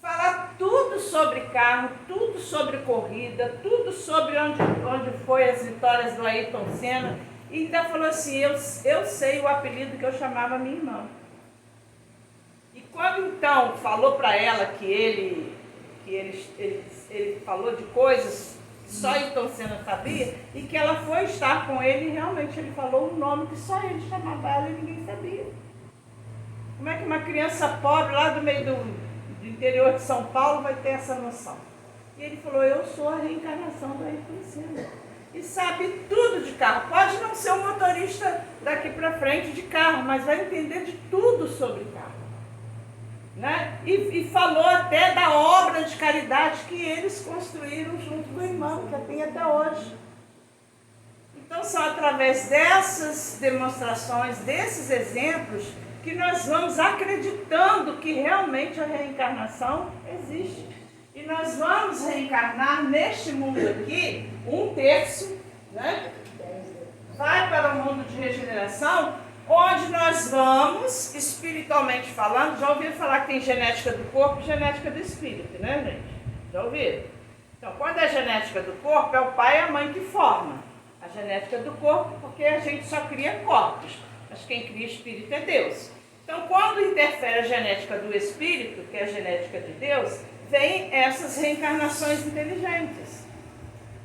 Fala tudo sobre carro, tudo sobre corrida, tudo sobre onde foi as vitórias do Ayrton Senna. E ainda falou assim, eu sei o apelido que eu chamava minha irmã. E quando então falou para ela que ele falou de coisas que só Ayrton Senna sabia, e que ela foi estar com ele e realmente ele falou um nome que só ele chamava ela e ninguém sabia. Como é que uma criança pobre lá do meio do interior de São Paulo vai ter essa noção? E ele falou, eu sou a reencarnação do Ayrton Senna. E sabe tudo de carro. Pode não ser um motorista daqui para frente de carro, mas vai entender de tudo sobre carro. Né? E falou até da obra de caridade que eles construíram junto com o irmão, que tem até hoje. Então são através dessas demonstrações, desses exemplos, que nós vamos acreditando que realmente a reencarnação existe. E nós vamos reencarnar neste mundo aqui, 1/3, né? Vai para o mundo de regeneração, onde nós vamos, espiritualmente falando, já ouviram falar que tem genética do corpo e genética do espírito, né, gente? Já ouviram? Então, quando é genética do corpo, é o pai e a mãe que formam a genética do corpo, porque a gente só cria corpos, mas quem cria espírito é Deus. Então, quando interfere a genética do espírito, que é a genética de Deus, vem essas reencarnações inteligentes.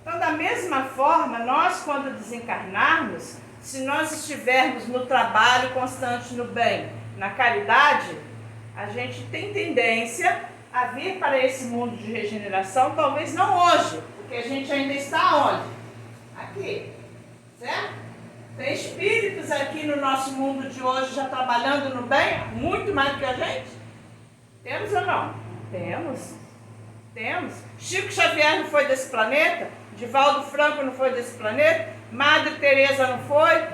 Então, da mesma forma, nós, quando desencarnarmos, se nós estivermos no trabalho constante, no bem, na caridade, a gente tem tendência a vir para esse mundo de regeneração, talvez não hoje, porque a gente ainda está onde? Aqui, certo? Tem espíritos aqui no nosso mundo de hoje já trabalhando no bem, muito mais do que a gente? Temos ou não? Temos. Chico Xavier não foi desse planeta? Divaldo Franco não foi desse planeta? Madre Teresa não foi?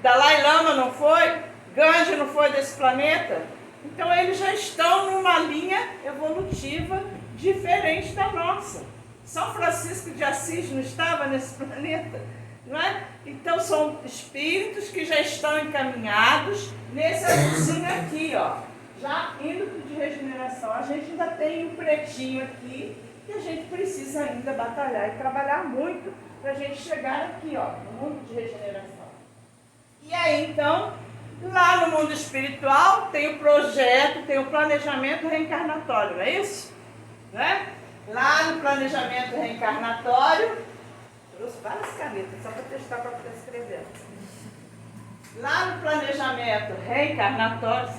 Dalai Lama não foi? Gandhi não foi desse planeta? Então eles já estão numa linha evolutiva diferente da nossa. São Francisco de Assis não estava nesse planeta, não é? Então são espíritos que já estão encaminhados nesse azulzinho aqui, ó, já indo de regeneração. A gente ainda tem um pretinho aqui que a gente precisa ainda batalhar e trabalhar muito para a gente chegar aqui, ó, no mundo de regeneração. E aí então, lá no mundo espiritual tem o projeto, tem o planejamento reencarnatório, não é isso? Né? Lá no planejamento reencarnatório, trouxe várias canetas só para testar para poder escrever. Lá no planejamento reencarnatório,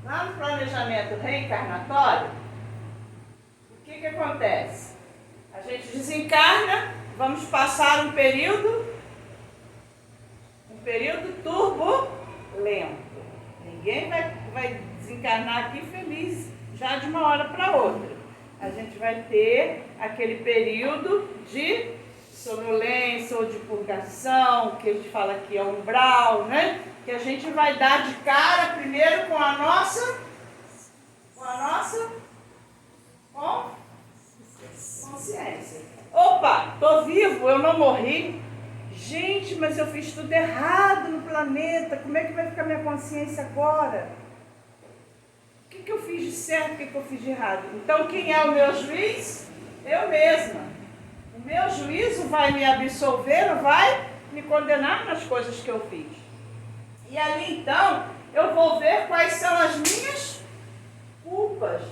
lá no planejamento reencarnatório, o que acontece? A gente desencarna, vamos passar um período turbulento. Ninguém vai desencarnar aqui feliz já de uma hora para outra. A gente vai ter aquele período de sonolência ou de purgação, que a gente fala que é umbral, né? Que a gente vai dar de cara primeiro com a nossa consciência. Opa, tô vivo, eu não morri. Gente, mas eu fiz tudo errado no planeta, como é que vai ficar minha consciência agora? O que eu fiz de certo, o que eu fiz de errado? Então, quem é o meu juiz? Eu mesma. O meu juízo vai me absolver ou vai me condenar nas coisas que eu fiz. E ali, então, eu vou ver quais são as minhas culpas,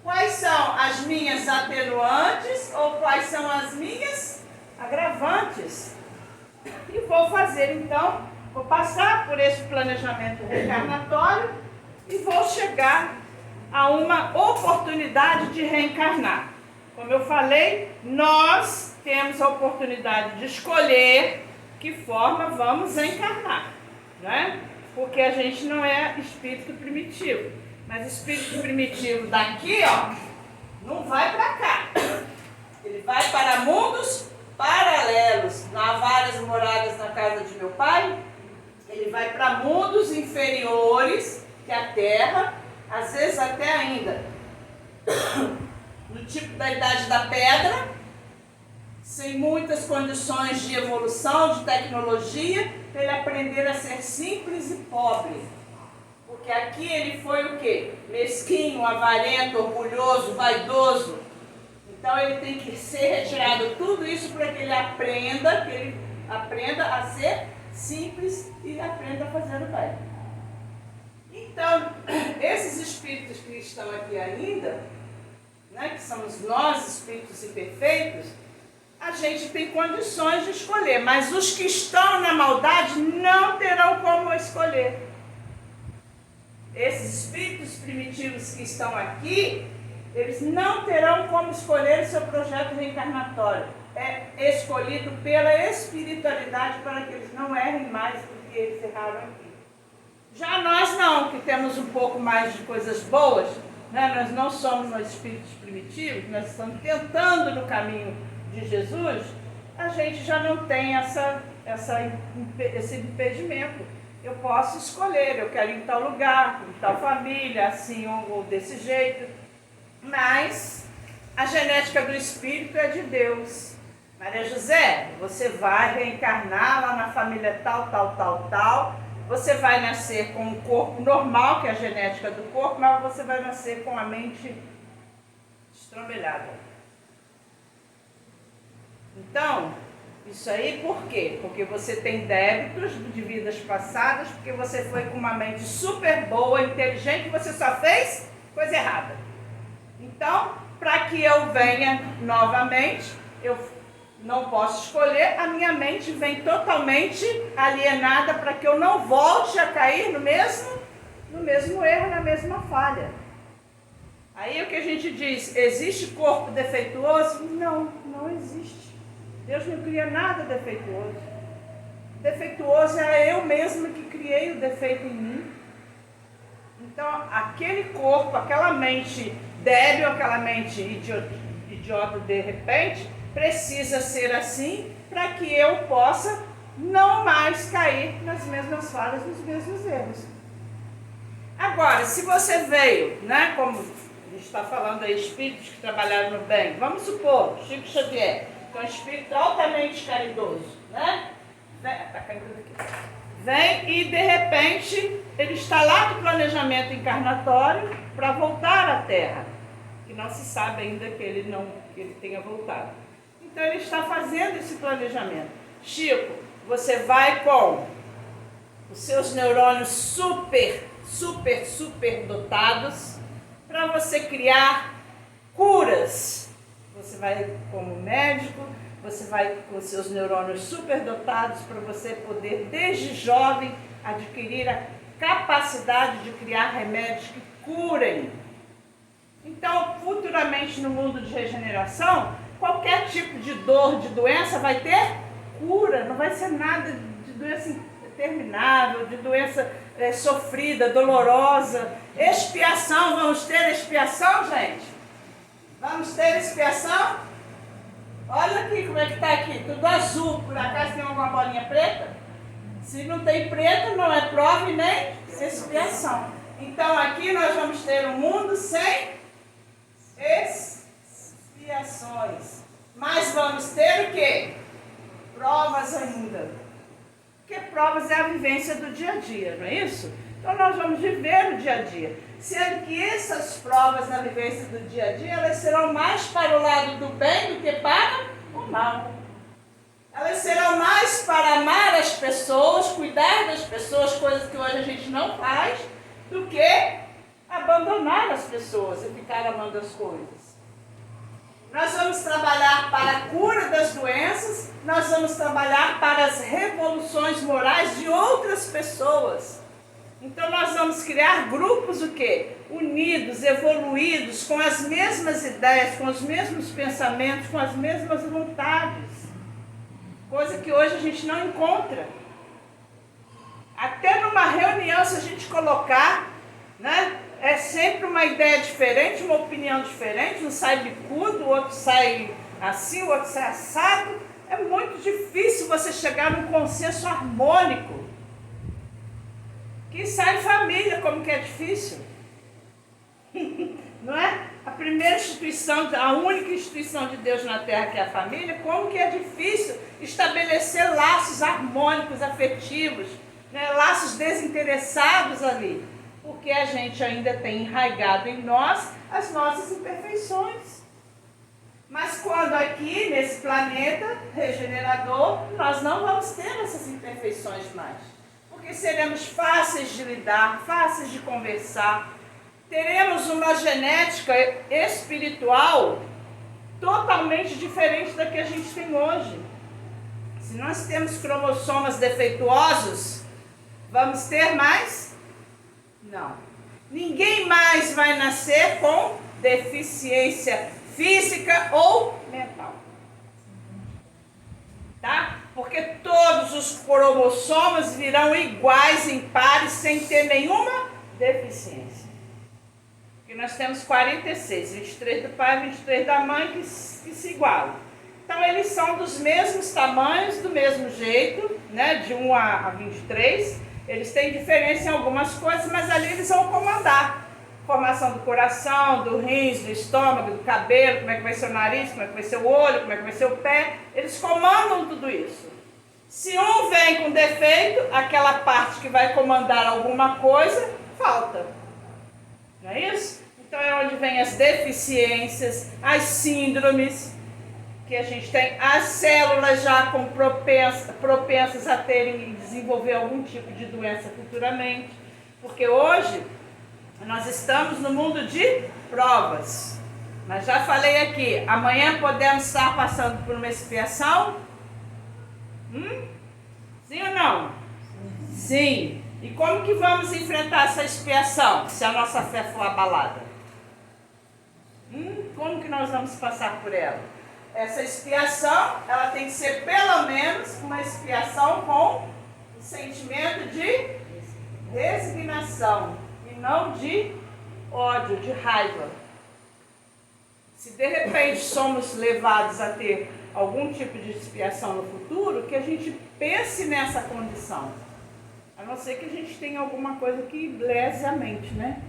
quais são as minhas atenuantes ou quais são as minhas agravantes. E vou fazer, então, vou passar por esse planejamento reencarnatório e vou chegar a uma oportunidade de reencarnar. Como eu falei, nós temos a oportunidade de escolher que forma vamos encarnar, né? Porque a gente não é espírito primitivo. Mas espírito primitivo daqui, ó, não vai para cá. Ele vai para mundos paralelos. Há várias moradas na casa de meu pai. Ele vai para mundos inferiores que a Terra, às vezes até ainda no tipo da idade da pedra, sem muitas condições de evolução, de tecnologia, para ele aprender a ser simples e pobre. Porque aqui ele foi o quê? Mesquinho, avarento, orgulhoso, vaidoso. Então ele tem que ser retirado tudo isso para que ele aprenda a ser simples e aprenda a fazer o bem. Então, esses espíritos que estão aqui ainda, né, que somos nós, espíritos imperfeitos, a gente tem condições de escolher, mas os que estão na maldade não terão como escolher. Esses espíritos primitivos que estão aqui, eles não terão como escolher o seu projeto reencarnatório. É escolhido pela espiritualidade para que eles não errem mais do que eles erraram aqui. Já nós não, que temos um pouco mais de coisas boas, né? Nós não somos nós espíritos primitivos, nós estamos tentando no caminho de Jesus, a gente já não tem esse impedimento. Eu posso escolher, eu quero ir em tal lugar, com tal família, assim ou desse jeito, mas a genética do espírito é de Deus. Maria José, você vai reencarnar lá na família tal, você vai nascer com um corpo normal, que é a genética do corpo, mas você vai nascer com a mente estrambelhada. Então, isso aí por quê? Porque você tem débitos de vidas passadas, porque você foi com uma mente super boa, inteligente, você só fez coisa errada. Então, para que eu venha novamente, eu não posso escolher, a minha mente vem totalmente alienada para que eu não volte a cair no mesmo erro, na mesma falha. Aí o que a gente diz, existe corpo defeituoso? Não, não existe. Deus não cria nada defeituoso. Defeituoso é eu mesma que criei o defeito em mim. Então, aquele corpo, aquela mente débil, aquela mente idiota de repente, precisa ser assim para que eu possa não mais cair nas mesmas falhas, nos mesmos erros. Agora, se você veio, né, como a gente está falando aí, espíritos que trabalharam no bem, vamos supor, Chico Xavier, que é um espírito altamente caridoso, né? Tá caindo aqui. Vem e de repente ele está lá no planejamento encarnatório para voltar à Terra, que não se sabe ainda que ele tenha voltado. Então ele está fazendo esse planejamento. Chico, você vai com os seus neurônios super dotados para você criar curas. Você vai como médico, você vai com seus neurônios superdotados para você poder, desde jovem, adquirir a capacidade de criar remédios que curem. Então, futuramente no mundo de regeneração, qualquer tipo de dor, de doença vai ter cura, não vai ser nada de doença interminável, de doença sofrida, dolorosa. Expiação, vamos ter expiação, gente? Vamos ter expiação? Olha aqui como é que está aqui, tudo azul. Por acaso tem alguma bolinha preta? Se não tem preta, não é prova e nem expiação. Então aqui nós vamos ter um mundo sem expiações. Mas vamos ter o quê? Provas ainda. Porque provas é a vivência do dia a dia, não é isso? Então nós vamos viver o dia a dia. Sendo que essas provas na vivência do dia a dia, elas serão mais para o lado do bem do que para o mal. Elas serão mais para amar as pessoas, cuidar das pessoas, coisas que hoje a gente não faz, do que abandonar as pessoas e ficar amando as coisas. Nós vamos trabalhar para a cura das doenças, nós vamos trabalhar para as revoluções morais de outras pessoas. Então nós vamos criar grupos o quê? Unidos, evoluídos, com as mesmas ideias, com os mesmos pensamentos, com as mesmas vontades. Coisa que hoje a gente não encontra. Até numa reunião, se a gente colocar, né, é sempre uma ideia diferente, uma opinião diferente, um sai bicudo, o outro sai assim, o outro sai assado. É muito difícil você chegar num consenso harmônico. Que sai família, como que é difícil. Não é? A primeira instituição, a única instituição de Deus na Terra, que é a família, como que é difícil estabelecer laços harmônicos, afetivos, né? Laços desinteressados ali. Porque a gente ainda tem enraizado em nós as nossas imperfeições. Mas quando aqui, nesse planeta regenerador, nós não vamos ter essas imperfeições mais. Porque seremos fáceis de lidar, fáceis de conversar. Teremos uma genética espiritual totalmente diferente da que a gente tem hoje. Se nós temos cromossomas defeituosos, vamos ter mais? Não. Ninguém mais vai nascer com deficiência física ou mental. Tá? Porque todos os cromossomas virão iguais em pares, sem ter nenhuma deficiência. Porque nós temos 46, 23 do pai e 23 da mãe, que se igualam. Então eles são dos mesmos tamanhos, do mesmo jeito, né? De 1 a 23. Eles têm diferença em algumas coisas, mas ali eles vão comandar. Formação do coração, do rins, do estômago, do cabelo, como é que vai ser o nariz, como é que vai ser o olho, como é que vai ser o pé. Eles comandam tudo isso. Se um vem com defeito, aquela parte que vai comandar alguma coisa, falta. Não é isso? Então é onde vem as deficiências, as síndromes que a gente tem, as células já com propensas a terem e desenvolver algum tipo de doença futuramente. Porque hoje nós estamos no mundo de provas. Mas já falei aqui, amanhã podemos estar passando por uma expiação? Sim ou não? Sim. E como que vamos enfrentar essa expiação, se a nossa fé for abalada? Como que nós vamos passar por ela? Essa expiação, ela tem que ser pelo menos uma expiação com um sentimento de resignação e não de ódio, de raiva. Se de repente somos levados a ter algum tipo de expiação no futuro, que a gente pense nessa condição. A não ser que a gente tenha alguma coisa que lese a mente, né?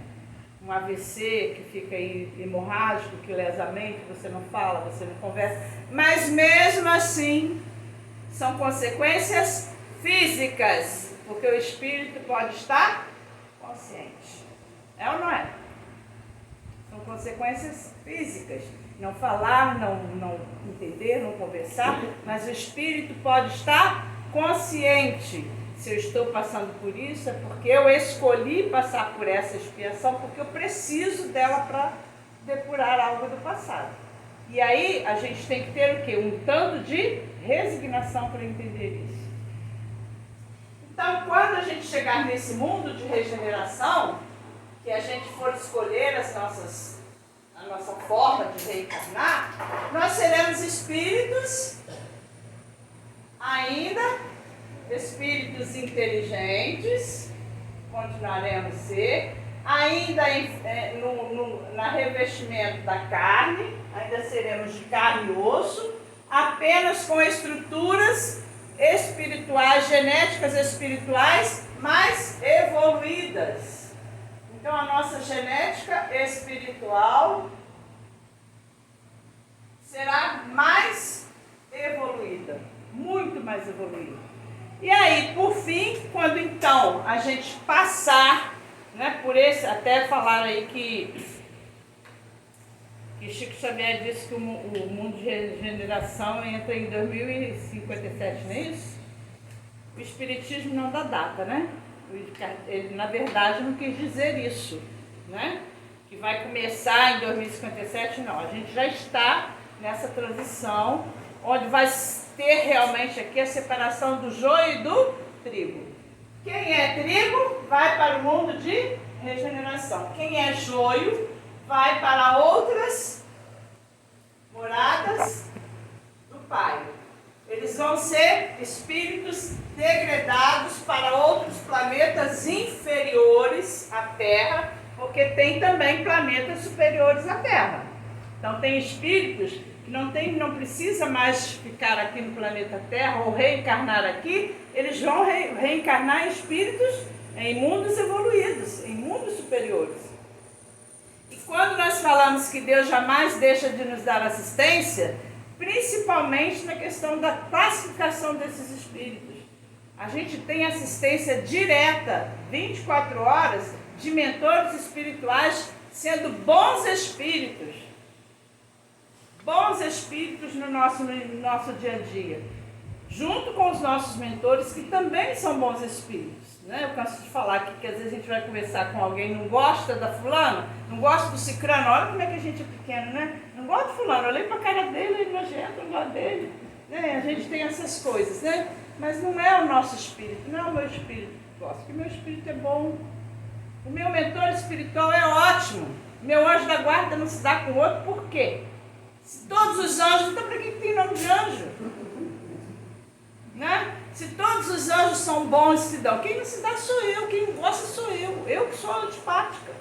Um AVC que fica aí hemorrágico, que lesa a mente, você não fala, você não conversa. Mas mesmo assim, são consequências físicas, porque o espírito pode estar consciente. É ou não é? São consequências físicas. Não falar, não entender, não conversar, mas o espírito pode estar consciente. Se eu estou passando por isso, é porque eu escolhi passar por essa expiação, porque eu preciso dela para depurar algo do passado. E aí a gente tem que ter o quê? Um tanto de resignação para entender isso. Então, quando a gente chegar nesse mundo de regeneração, que a gente for escolher a nossa forma de reencarnar, nós seremos espíritos ainda, espíritos inteligentes, continuaremos a ser, ainda na revestimento da carne, ainda seremos de carne e osso, apenas com estruturas espirituais, genéticas espirituais mais evoluídas. Então a nossa genética espiritual será mais evoluída, muito mais evoluída. E aí, por fim, quando então a gente passar, né, por esse, até falar aí que Chico Xavier disse que o mundo de regeneração entra em 2057, não é isso? O Espiritismo não dá data, né? Ele, na verdade, não quis dizer isso, né? Que vai começar em 2057, não. A gente já está nessa transição, onde vai ter realmente aqui a separação do joio e do trigo. Quem é trigo vai para o mundo de regeneração. Quem é joio vai para outras moradas do Pai. Eles vão ser espíritos degradados para outros planetas inferiores à Terra, porque tem também planetas superiores à Terra. Então tem espíritos que não precisa mais ficar aqui no planeta Terra ou reencarnar aqui, eles vão reencarnar em espíritos em mundos evoluídos, em mundos superiores. E quando nós falamos que Deus jamais deixa de nos dar assistência, principalmente na questão da classificação desses espíritos. A gente tem assistência direta, 24 horas, de mentores espirituais, sendo bons espíritos no nosso dia a dia, junto com os nossos mentores, que também são bons espíritos. Né? Eu canso de falar aqui que às vezes a gente vai conversar com alguém, não gosta da fulana, não gosta do cicrano, olha como é que a gente é pequeno, né? Não gosta do fulano, olhei para a cara dele, ele nojento, não gosto dele. Né? A gente tem essas coisas, né? Mas não é o nosso espírito, não é o meu espírito que gosta, porque o meu espírito é bom. O meu mentor espiritual é ótimo. Meu anjo da guarda não se dá com o outro, por quê? Se todos os anjos, então para que tem nome de anjo? Né? Se todos os anjos são bons e se dão, quem não se dá sou eu, quem não gosta sou eu que sou antipática.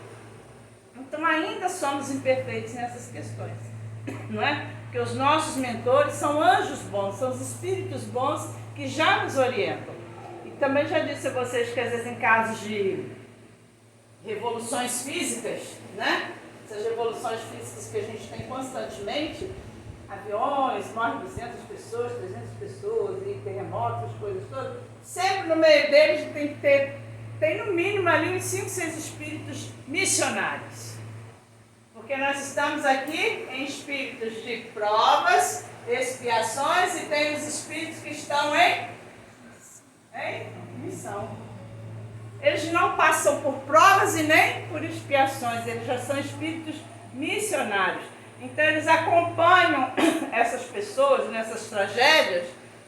Então ainda somos imperfeitos nessas questões, não é? Porque os nossos mentores são anjos bons, são os espíritos bons que já nos orientam. E também já disse a vocês que às vezes em casos de revoluções físicas, né? Essas revoluções físicas que a gente tem constantemente, aviões, morrem 200 pessoas, 300 pessoas, e terremotos, coisas todas, sempre no meio deles tem no mínimo ali uns 5, 6 espíritos missionários. Porque nós estamos aqui em espíritos de provas, expiações, e tem os espíritos que estão em missão. Eles não passam por provas e nem por expiações, eles já são espíritos missionários. Então eles acompanham essas pessoas nessas tragédias,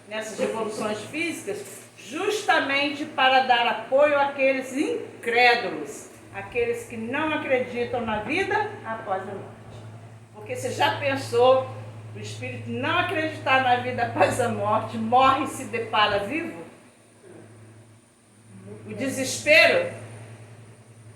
nessas revoluções físicas, justamente para dar apoio àqueles incrédulos, aqueles que não acreditam na vida após a morte. Porque você já pensou, o espírito não acreditar na vida após a morte, morre e se depara vivo? O desespero,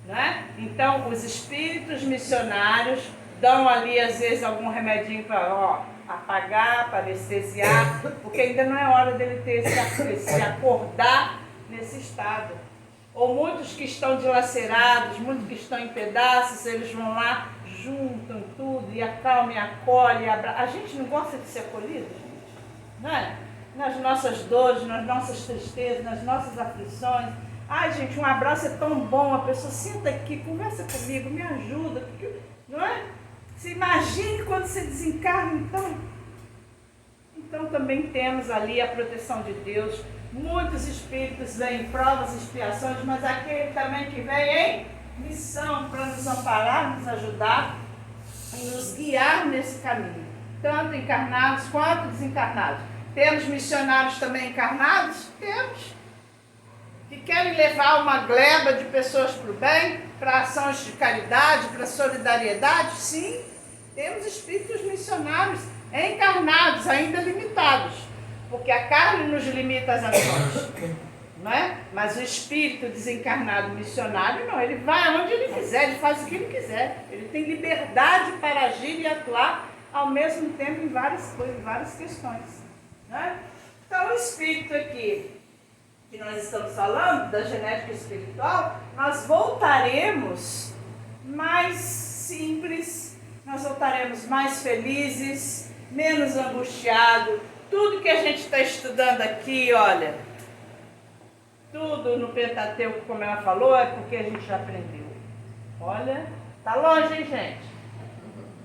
né? Então os espíritos missionários dão ali às vezes algum remedinho para apagar, para anestesiar, porque ainda não é hora dele ter esse acordar nesse estado. Ou muitos que estão dilacerados, muitos que estão em pedaços, eles vão lá, juntam tudo e acalmam, e acolhem, a gente não gosta de ser acolhido, gente, não é? Nas nossas dores, nas nossas tristezas, nas nossas aflições. Ai, gente, um abraço é tão bom, a pessoa senta aqui, conversa comigo, me ajuda, porque, não é? Você imagine quando você desencarna, então. Então também temos ali a proteção de Deus. Muitos espíritos vêm em provas e expiações, mas aquele também que vem em missão para nos amparar, nos ajudar e nos guiar nesse caminho. Tanto encarnados quanto desencarnados. Temos missionários também encarnados? Temos. Que querem levar uma gleba de pessoas para o bem, para ações de caridade, para solidariedade? Sim, temos espíritos missionários encarnados, ainda limitados, porque a carne nos limita às ações, não é? Mas o espírito desencarnado missionário não, ele vai aonde ele quiser, ele faz o que ele quiser, ele tem liberdade para agir e atuar ao mesmo tempo em várias questões. Né? Então, o espírito aqui, que nós estamos falando, da genética espiritual, nós voltaremos mais simples, nós voltaremos mais felizes, menos angustiados. Tudo que a gente está estudando aqui, olha, tudo no Pentateuco, como ela falou, é porque a gente já aprendeu. Olha, tá longe, hein, gente?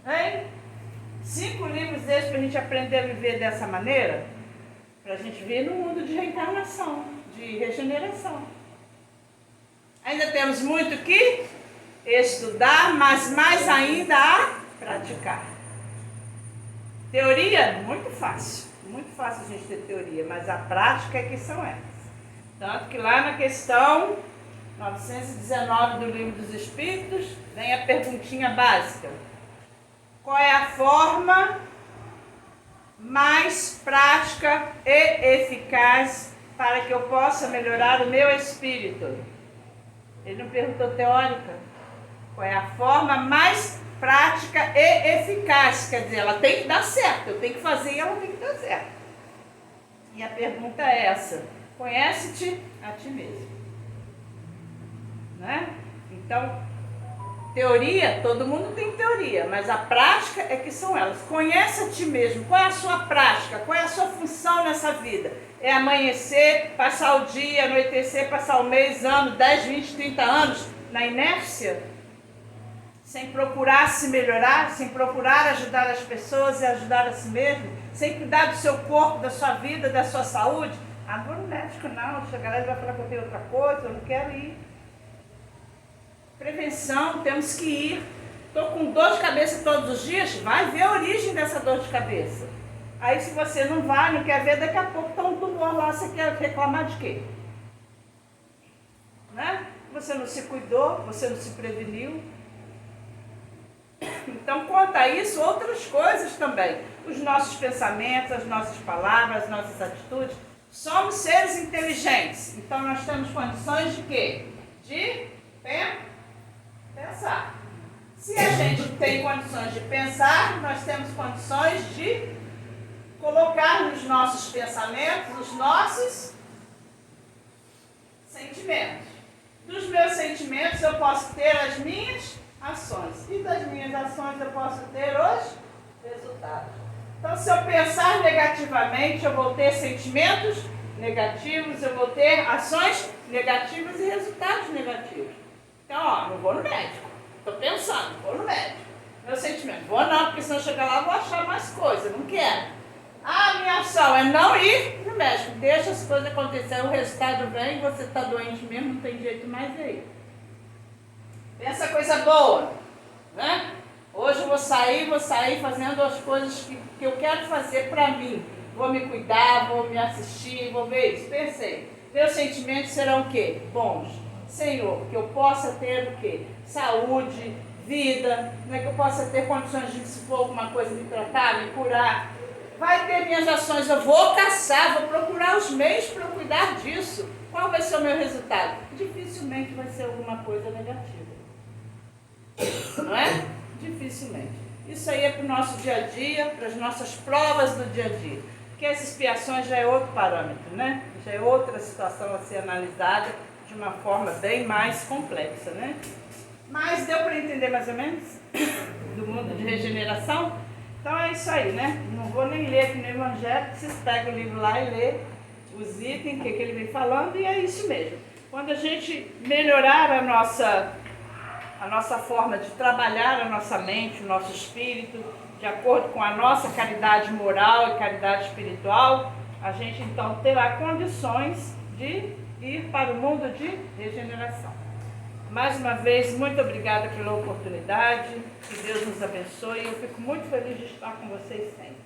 Hein? 5 livros desses para a gente aprender a viver dessa maneira, para a gente vir no mundo de reencarnação, de regeneração. Ainda temos muito que estudar, mas mais ainda a praticar. Teoria, muito fácil a gente ter teoria, mas a prática é que são elas. Tanto que lá na questão 919 do Livro dos Espíritos, vem a perguntinha básica. Qual é a forma mais prática e eficaz para que eu possa melhorar o meu espírito? Ele não perguntou teórica. Qual é a forma mais prática e eficaz? Quer dizer, ela tem que dar certo. Eu tenho que fazer e ela tem que dar certo. E a pergunta é essa. Conhece-te a ti mesmo. Né? Então, teoria, todo mundo tem teoria, mas a prática é que são elas. Conhece a ti mesmo. Qual é a sua prática? Qual é a sua função nessa vida? É amanhecer, passar o dia, anoitecer, passar o mês, ano, 10, 20, 30 anos na inércia? Sem procurar se melhorar, sem procurar ajudar as pessoas e ajudar a si mesmo? Sem cuidar do seu corpo, da sua vida, da sua saúde? Ah, vou no médico não, chegar lá e vai falar que eu tenho outra coisa, eu não quero ir. Prevenção, temos que ir. Estou com dor de cabeça todos os dias, vai ver a origem dessa dor de cabeça. Aí se você não vai, não quer ver, daqui a pouco está um tumor lá, você quer reclamar de quê? Né? Você não se cuidou, você não se preveniu. Então, quanto a isso, outras coisas também. Os nossos pensamentos, as nossas palavras, as nossas atitudes. Somos seres inteligentes. Então, nós temos condições de quê? De pensar. Se a gente tem condições de pensar, nós temos condições de colocar nos nossos pensamentos os nossos sentimentos. Dos meus sentimentos eu posso ter as minhas ações. E das minhas ações eu posso ter os resultados. Então, se eu pensar negativamente, eu vou ter sentimentos negativos, eu vou ter ações negativas e resultados negativos. Então, ó, não vou no médico. Estou pensando, vou no médico. Meu sentimento, vou não, porque se eu chegar lá eu vou achar mais coisa, não quero. A minha ação é não ir no médico. Deixa as coisas acontecer, o resultado vem, você está doente mesmo, não tem jeito mais aí. Pensa coisa boa, né? Hoje eu vou sair fazendo as coisas que eu quero fazer para mim. Vou me cuidar, vou me assistir, vou ver isso. Pensei, meus sentimentos serão o quê? Bons. Senhor, que eu possa ter o quê? Saúde, vida, né? Que eu possa ter condições de, se for alguma coisa, me tratar, me curar. Vai ter minhas ações, eu vou caçar, vou procurar os meios para eu cuidar disso. Qual vai ser o meu resultado? Dificilmente vai ser alguma coisa negativa. Não é? Dificilmente. Isso aí é para o nosso dia a dia, para as nossas provas do dia a dia. Porque as expiações já é outro parâmetro, né? Já é outra situação a ser analisada de uma forma bem mais complexa, né? Mas deu para entender mais ou menos do mundo de regeneração? Então é isso aí, né? Não vou nem ler aqui no Evangelho, vocês pegam o livro lá e lê os itens, o que ele vem falando, e é isso mesmo. Quando a gente melhorar a nossa forma de trabalhar a nossa mente, o nosso espírito, de acordo com a nossa caridade moral e caridade espiritual, a gente então terá condições de ir para o mundo de regeneração. Mais uma vez, muito obrigada pela oportunidade, que Deus nos abençoe, eu fico muito feliz de estar com vocês sempre.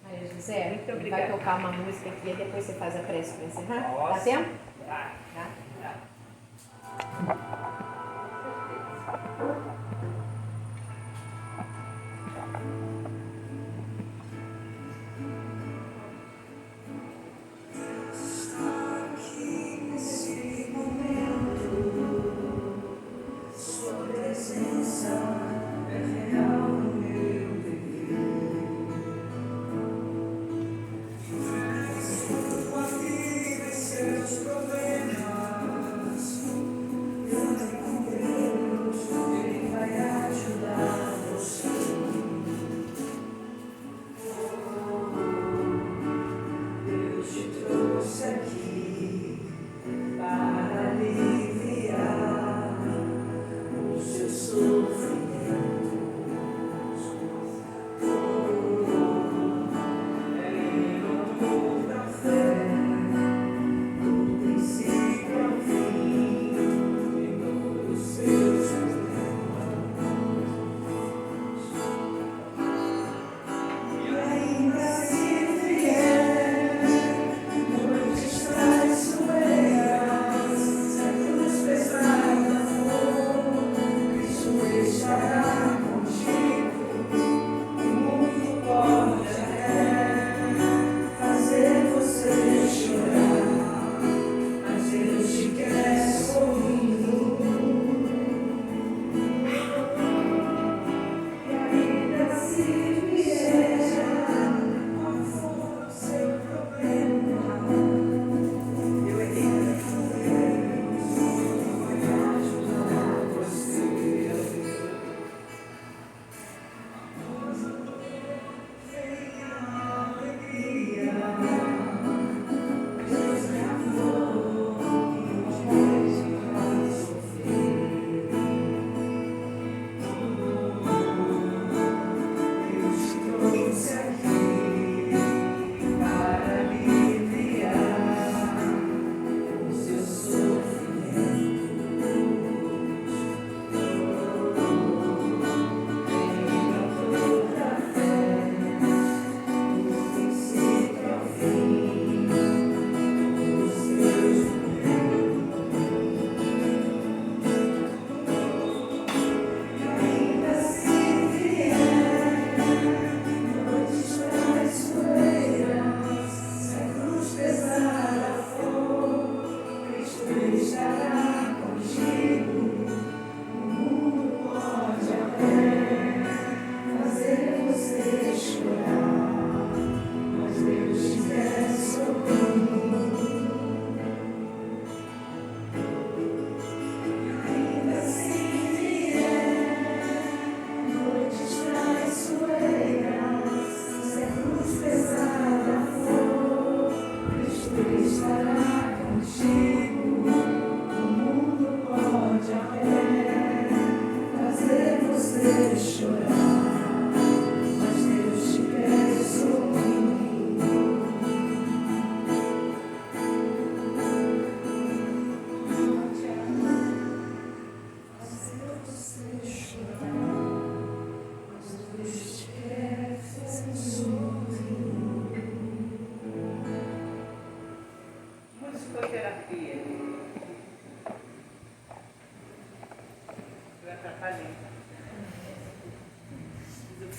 Maria José,
Muito obrigada.
vai tocar uma música aqui e depois você faz a prece para encerrar?
Nossa.
Dá tempo?
Tá.
Sua presença é real no meu viver.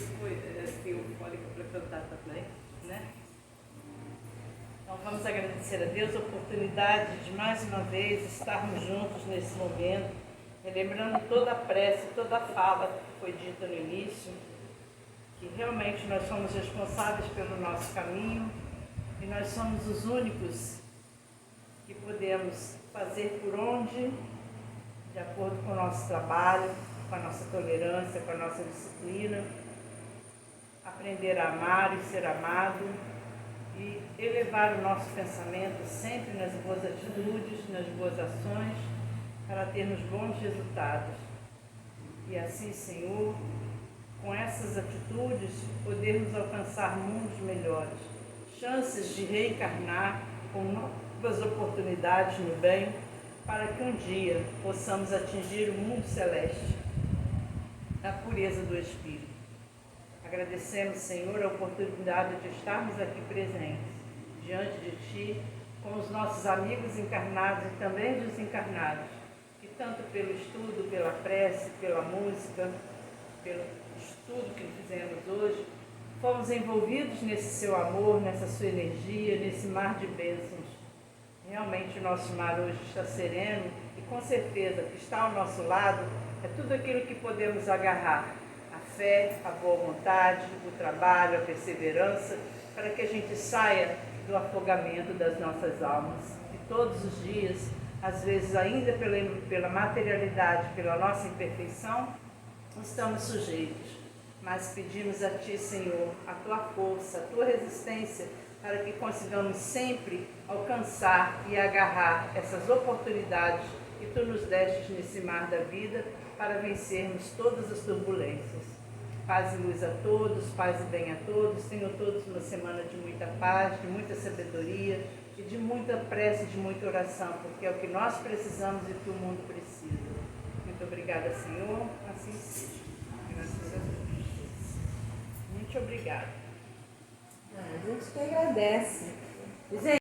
o fólico para cantar também, né? Então vamos agradecer a Deus a oportunidade de mais uma vez estarmos juntos nesse momento, relembrando toda a prece, toda a fala que foi dita no início, que realmente nós somos responsáveis pelo nosso caminho e nós somos os únicos que podemos fazer por onde, de acordo com o nosso trabalho, com a nossa tolerância, com a nossa disciplina, aprender a amar e ser amado e elevar o nosso pensamento sempre nas boas atitudes, nas boas ações, para termos bons resultados. E assim, Senhor, com essas atitudes, podermos alcançar mundos melhores, chances de reencarnar com novas oportunidades no bem, para que um dia possamos atingir o mundo celeste, na pureza do Espírito. Agradecemos, Senhor, a oportunidade de estarmos aqui presentes, diante de Ti, com os nossos amigos encarnados e também desencarnados, que tanto pelo estudo, pela prece, pela música, pelo estudo que fizemos hoje, fomos envolvidos nesse Seu amor, nessa Sua energia, nesse mar de bênçãos. Realmente o nosso mar hoje está sereno e com certeza que está ao nosso lado é tudo aquilo que podemos agarrar. A fé, a boa vontade, o trabalho, a perseverança, para que a gente saia do afogamento das nossas almas. E todos os dias, às vezes ainda pela materialidade, pela nossa imperfeição, estamos sujeitos. Mas pedimos a Ti, Senhor, a Tua força, a Tua resistência, para que consigamos sempre alcançar e agarrar essas oportunidades que Tu nos destes nesse mar da vida para vencermos todas as turbulências. Paz e luz a todos, paz e bem a todos. Tenham todos uma semana de muita paz, de muita sabedoria e de muita prece, de muita oração, porque é o que nós precisamos e que o mundo precisa. Muito obrigada, Senhor. Assim seja. Graças a Deus. Muito obrigada.
A gente que agradece. Gente,